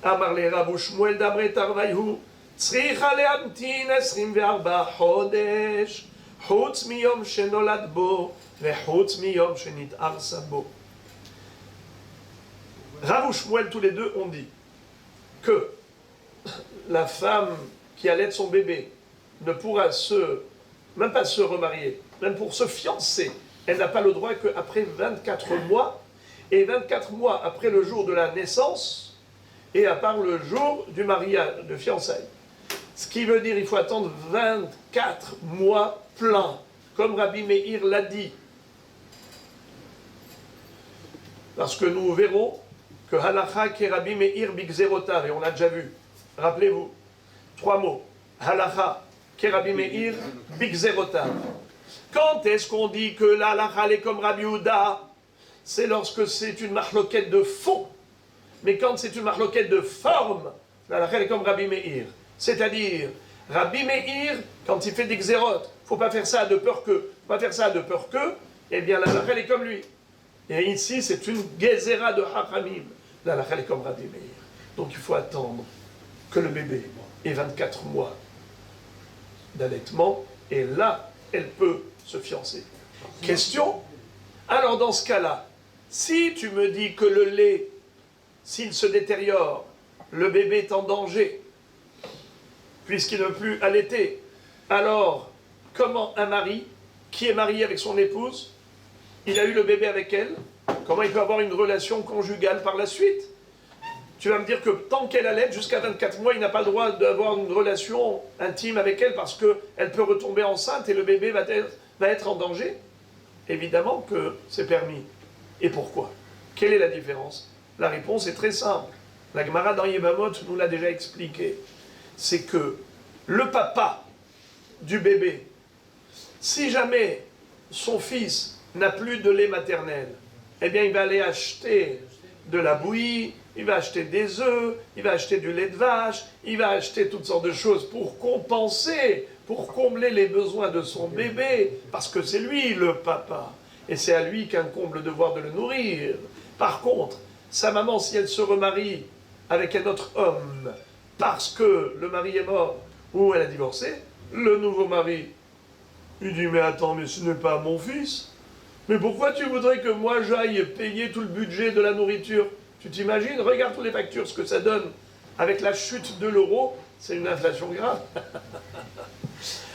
Amar le Rav Shmuel d'Amre Tarvayu, Tzricha lehamtin 24 chodesh, chutz miyom shenolad bo, vechutz miyom shenit'arsa bo. Rav Shmuel, tous les deux, ont dit que la femme qui allait de son bébé ne pourra même pas se remarier, même pour se fiancer, elle n'a pas le droit qu'après 24 mois, et 24 mois après le jour de la naissance, et à part le jour du mariage, de fiançailles. Ce qui veut dire qu'il faut attendre 24 mois pleins, comme Rabbi Meir l'a dit. Parce que nous verrons que halacha ke Rabbi Meir bigzerotav, et on l'a déjà vu. Rappelez-vous, 3 mots. Halacha ke Rabbi Meir bigzerotav. Quand est-ce qu'on dit que la halacha est comme Rabbi Yehuda? C'est lorsque c'est une marloquette de fond. Mais quand c'est une marloquette de forme, la halacha est comme Rabbi Meir. C'est-à-dire, Rabbi Meir, quand il fait des xérotes, il ne faut pas faire ça de peur que, eh bien la halacha est comme lui. Et ici, c'est une gezera de Hachamim. La halacha est comme Rabbi Meir. Donc il faut attendre que le bébé ait 24 mois d'allaitement, et là, elle peut se fiancer. Question? Alors dans ce cas-là, si tu me dis que le lait, s'il se détériore, le bébé est en danger, puisqu'il ne peut plus allaiter, alors comment un mari qui est marié avec son épouse, il a eu le bébé avec elle, comment il peut avoir une relation conjugale par la suite? Tu vas me dire que tant qu'elle allait, jusqu'à 24 mois, il n'a pas le droit d'avoir une relation intime avec elle parce qu'elle peut retomber enceinte et le bébé va être en danger? Évidemment que c'est permis. Et pourquoi? Quelle est la différence? La réponse est très simple. La Gemara dans Yevamot nous l'a déjà expliqué. C'est que le papa du bébé. Si jamais son fils n'a plus de lait maternel, eh bien il va aller acheter de la bouillie, il va acheter des œufs, il va acheter du lait de vache, il va acheter toutes sortes de choses pour compenser, pour combler les besoins de son bébé, parce que c'est lui le papa, et c'est à lui qu'incombe le devoir de le nourrir. Par contre, sa maman, si elle se remarie avec un autre homme, parce que le mari est mort, ou elle a divorcé, le nouveau mari, il dit, mais attends, mais ce n'est pas mon fils. Mais pourquoi tu voudrais que moi j'aille payer tout le budget de la nourriture? Tu t'imagines? Regarde toutes les factures, ce que ça donne avec la chute de l'euro, c'est une inflation grave.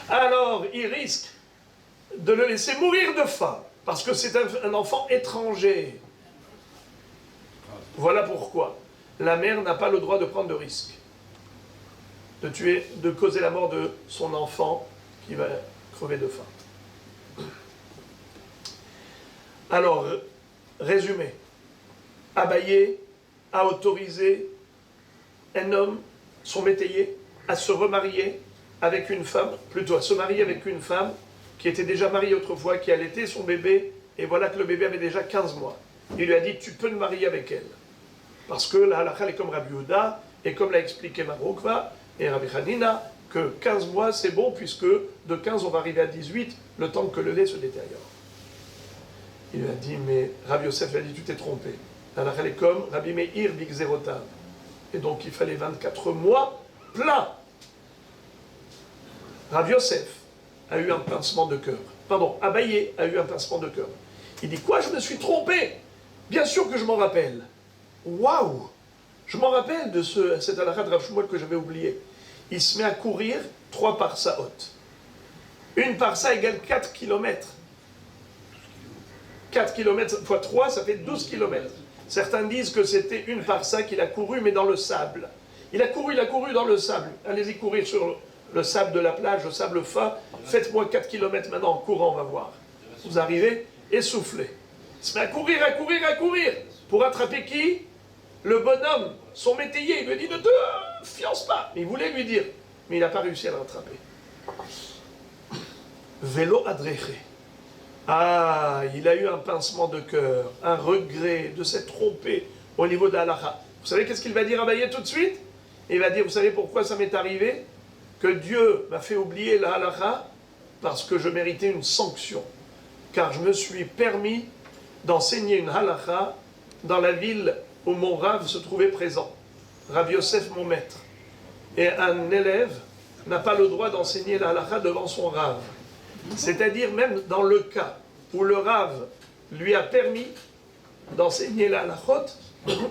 Alors, il risque de le laisser mourir de faim, parce que c'est un enfant étranger. Voilà pourquoi la mère n'a pas le droit de prendre de risques, de tuer, de causer la mort de son enfant qui va crever de faim. Alors, résumé, Abaye a autorisé un homme, son métayer, à se remarier avec une femme, plutôt à se marier avec une femme qui était déjà mariée autrefois, qui allaitait son bébé, et voilà que le bébé avait déjà 15 mois. Il lui a dit, tu peux te marier avec elle. Parce que la halakha est comme Rabbi Yehuda, et comme l'a expliqué Marokva et Rabbi Hanina, que 15 mois c'est bon, puisque de 15 on va arriver à 18, le temps que le lait se détériore. Il lui a dit, mais Rabbi Yosef lui a dit, tu t'es trompé. La halakha est comme Rabbi Meir Bigzerotav. Et donc il fallait 24 mois plein. Rabbi Yosef a eu un pincement de cœur. Pardon, Abaye a eu un pincement de cœur. Il dit, quoi, je me suis trompé? Bien sûr que je m'en rappelle. Waouh! Je m'en rappelle de cette halakha de Rav Shmuel que j'avais oublié. Il se met à courir 3 parsaot. Une parsa égale 4 km. 4 km x 3, ça fait 12 km. Certains disent que c'était une parsa qu'il a couru, mais dans le sable. Il a couru dans le sable. Allez-y courir sur le sable de la plage, le sable fin. Faites-moi 4 km maintenant en courant, on va voir. Vous arrivez, essoufflé. Il se met à courir. Pour attraper qui? Le bonhomme, son métayer. Il lui dit, ne te fiance pas. Il voulait lui dire, mais il n'a pas réussi à le rattraper. Vélo adreché. Ah, il a eu un pincement de cœur, un regret de s'être trompé au niveau de la halakha. Vous savez qu'est-ce qu'il va dire à Abaye tout de suite? Il va dire, vous savez pourquoi ça m'est arrivé? Que Dieu m'a fait oublier la halakha parce que je méritais une sanction. Car je me suis permis d'enseigner une halakha dans la ville où mon Rav se trouvait présent. Rav Yosef, mon maître. Et un élève n'a pas le droit d'enseigner la halakha devant son Rav. C'est-à-dire même dans le cas où le Rav lui a permis d'enseigner la halachot,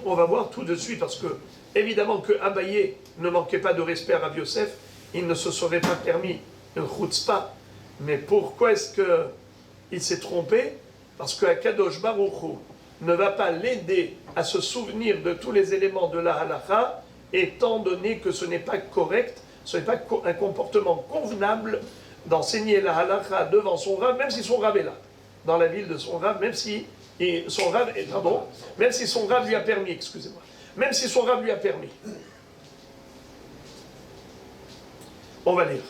on va voir tout de suite, parce que évidemment que Abaye ne manquait pas de respect à Rav Yosef, il ne se serait pas permis une chutzpah. Mais pourquoi est-ce qu'il s'est trompé? Parce que Akadosh Baruch Hu ne va pas l'aider à se souvenir de tous les éléments de la halakha, étant donné que ce n'est pas correct, ce n'est pas un comportement convenable d'enseigner la halakha devant son Rav, même si son Rav est là, dans la ville de son Rav, même si son Rav lui a permis, excusez-moi, même si son Rav lui a permis. On va lire.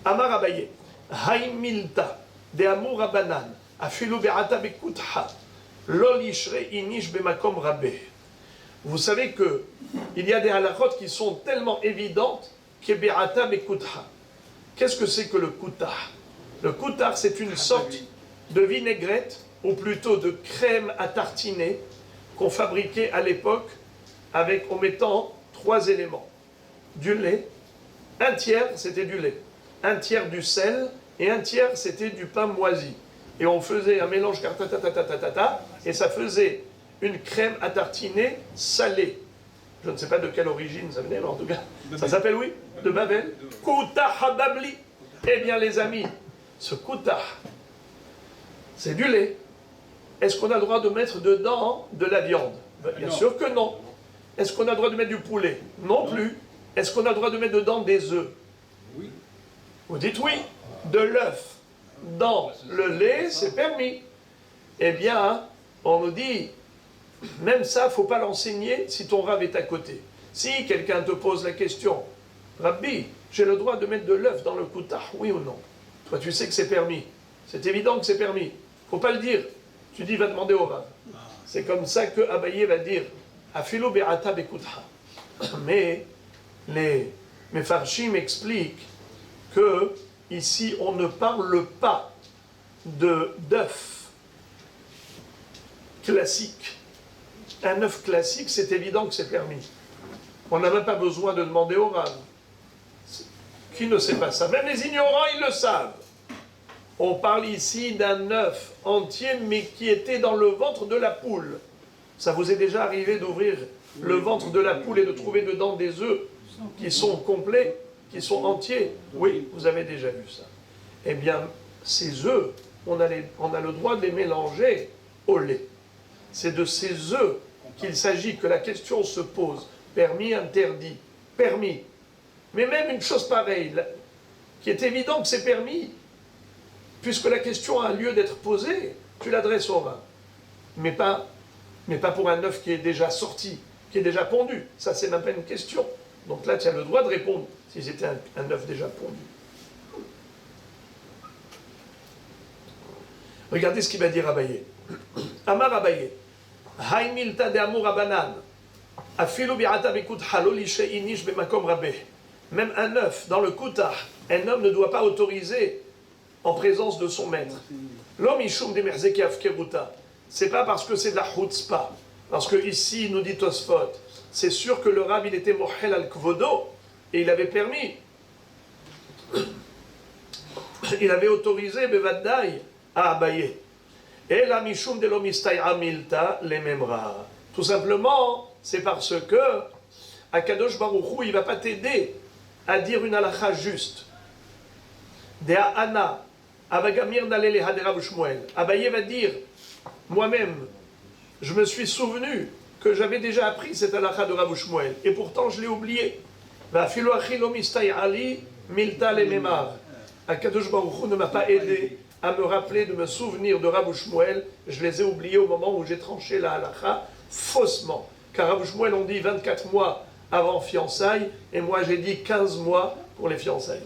Amar Abaye, Haimilta, de Amur Abanan, Afilu Be'ata Bekutha, Lol Yishre Inish Bemakom Rabbe. Vous savez que il y a des halakhot qui sont tellement évidentes que Be'ata Bekutha. Qu'est-ce que c'est que le koutar? Le koutar, c'est une sorte de vinaigrette, ou plutôt de crème à tartiner, qu'on fabriquait à l'époque en mettant 3 éléments. Du lait, un tiers c'était du lait, un tiers du sel, et un tiers c'était du pain moisi. Et on faisait un mélange et ça faisait une crème à tartiner salée. Je ne sais pas de quelle origine ça venait, mais en tout cas, ça s'appelle, oui, de Babel. Koutah hababli. Eh bien, les amis, ce koutah, c'est du lait. Est-ce qu'on a le droit de mettre dedans de la viande? Bien sûr que non. Est-ce qu'on a le droit de mettre du poulet? Non plus. Est-ce qu'on a le droit de mettre dedans des œufs? Oui. Vous dites oui. De l'œuf dans le lait, c'est permis. Eh bien, on nous dit, même ça, il ne faut pas l'enseigner si ton Rav est à côté. Si quelqu'un te pose la question, Rabbi, j'ai le droit de mettre de l'œuf dans le koutah, oui ou non? Toi, tu sais que c'est permis. C'est évident que c'est permis. Faut pas le dire. Tu dis, va demander au Rav. C'est comme ça que Abaye va dire, Afilo be'ata bekoutha. Mais les Mefarshim expliquent que ici, on ne parle pas d'œuf classique. Un œuf classique, c'est évident que c'est permis. On n'a même pas besoin de demander au Rav. Qui ne sait pas ça? Même les ignorants, ils le savent. On parle ici d'un œuf entier, mais qui était dans le ventre de la poule. Ça vous est déjà arrivé d'ouvrir le ventre de la poule et de trouver dedans des œufs qui sont complets, qui sont entiers? Oui, vous avez déjà vu ça. Eh bien, ces œufs, on a le droit de les mélanger au lait. C'est de ces œufs qu'il s'agit, que la question se pose. Permis, interdit, permis. Mais même une chose pareille, qui est évident que c'est permis, puisque la question a lieu d'être posée, tu l'adresses au Rav. Mais pas pour un œuf qui est déjà sorti, qui est déjà pondu. Ça, c'est même pas une question. Donc là, tu as le droit de répondre si c'était un œuf déjà pondu. Regardez ce qu'il va dire Abaye. Amar Abaye. Haïmilta de Amour Abanan. Afilu bi'ata bekutha lo lishe'inish bemakom rabeh. Même un œuf dans le koutah, un homme ne doit pas autoriser en présence de son maître. L'homme ishum de merzeki afkeruta. C'est pas parce que c'est de la chutzpah. Parce que ici, nous dit Tosfot, c'est sûr que le Rav, il était mohel al kvodo, et il avait permis. Il avait autorisé Bevaddaï à Abaye. Et la mishum de l'omistay amilta les memra. Tout simplement, c'est parce que Akadosh Baruch Hu, il ne va pas t'aider à dire une halakha juste. Dea Ana, Avagamir Nalele Haderav Shmuel. Abaye va dire, moi-même, je me suis souvenu que j'avais déjà appris cette halakha de Rav Shmuel, et pourtant je l'ai oublié. Va filo achilo mistay ali milta le memar. Akadosh Baruch Hu ne m'a pas aidé à me rappeler, de me souvenir de Rav Shmuel. Je les ai oubliés au moment où j'ai tranché la halakha faussement. Car Rav Shmuel, on dit 24 mois avant fiançailles, et moi j'ai dit 15 mois pour les fiançailles.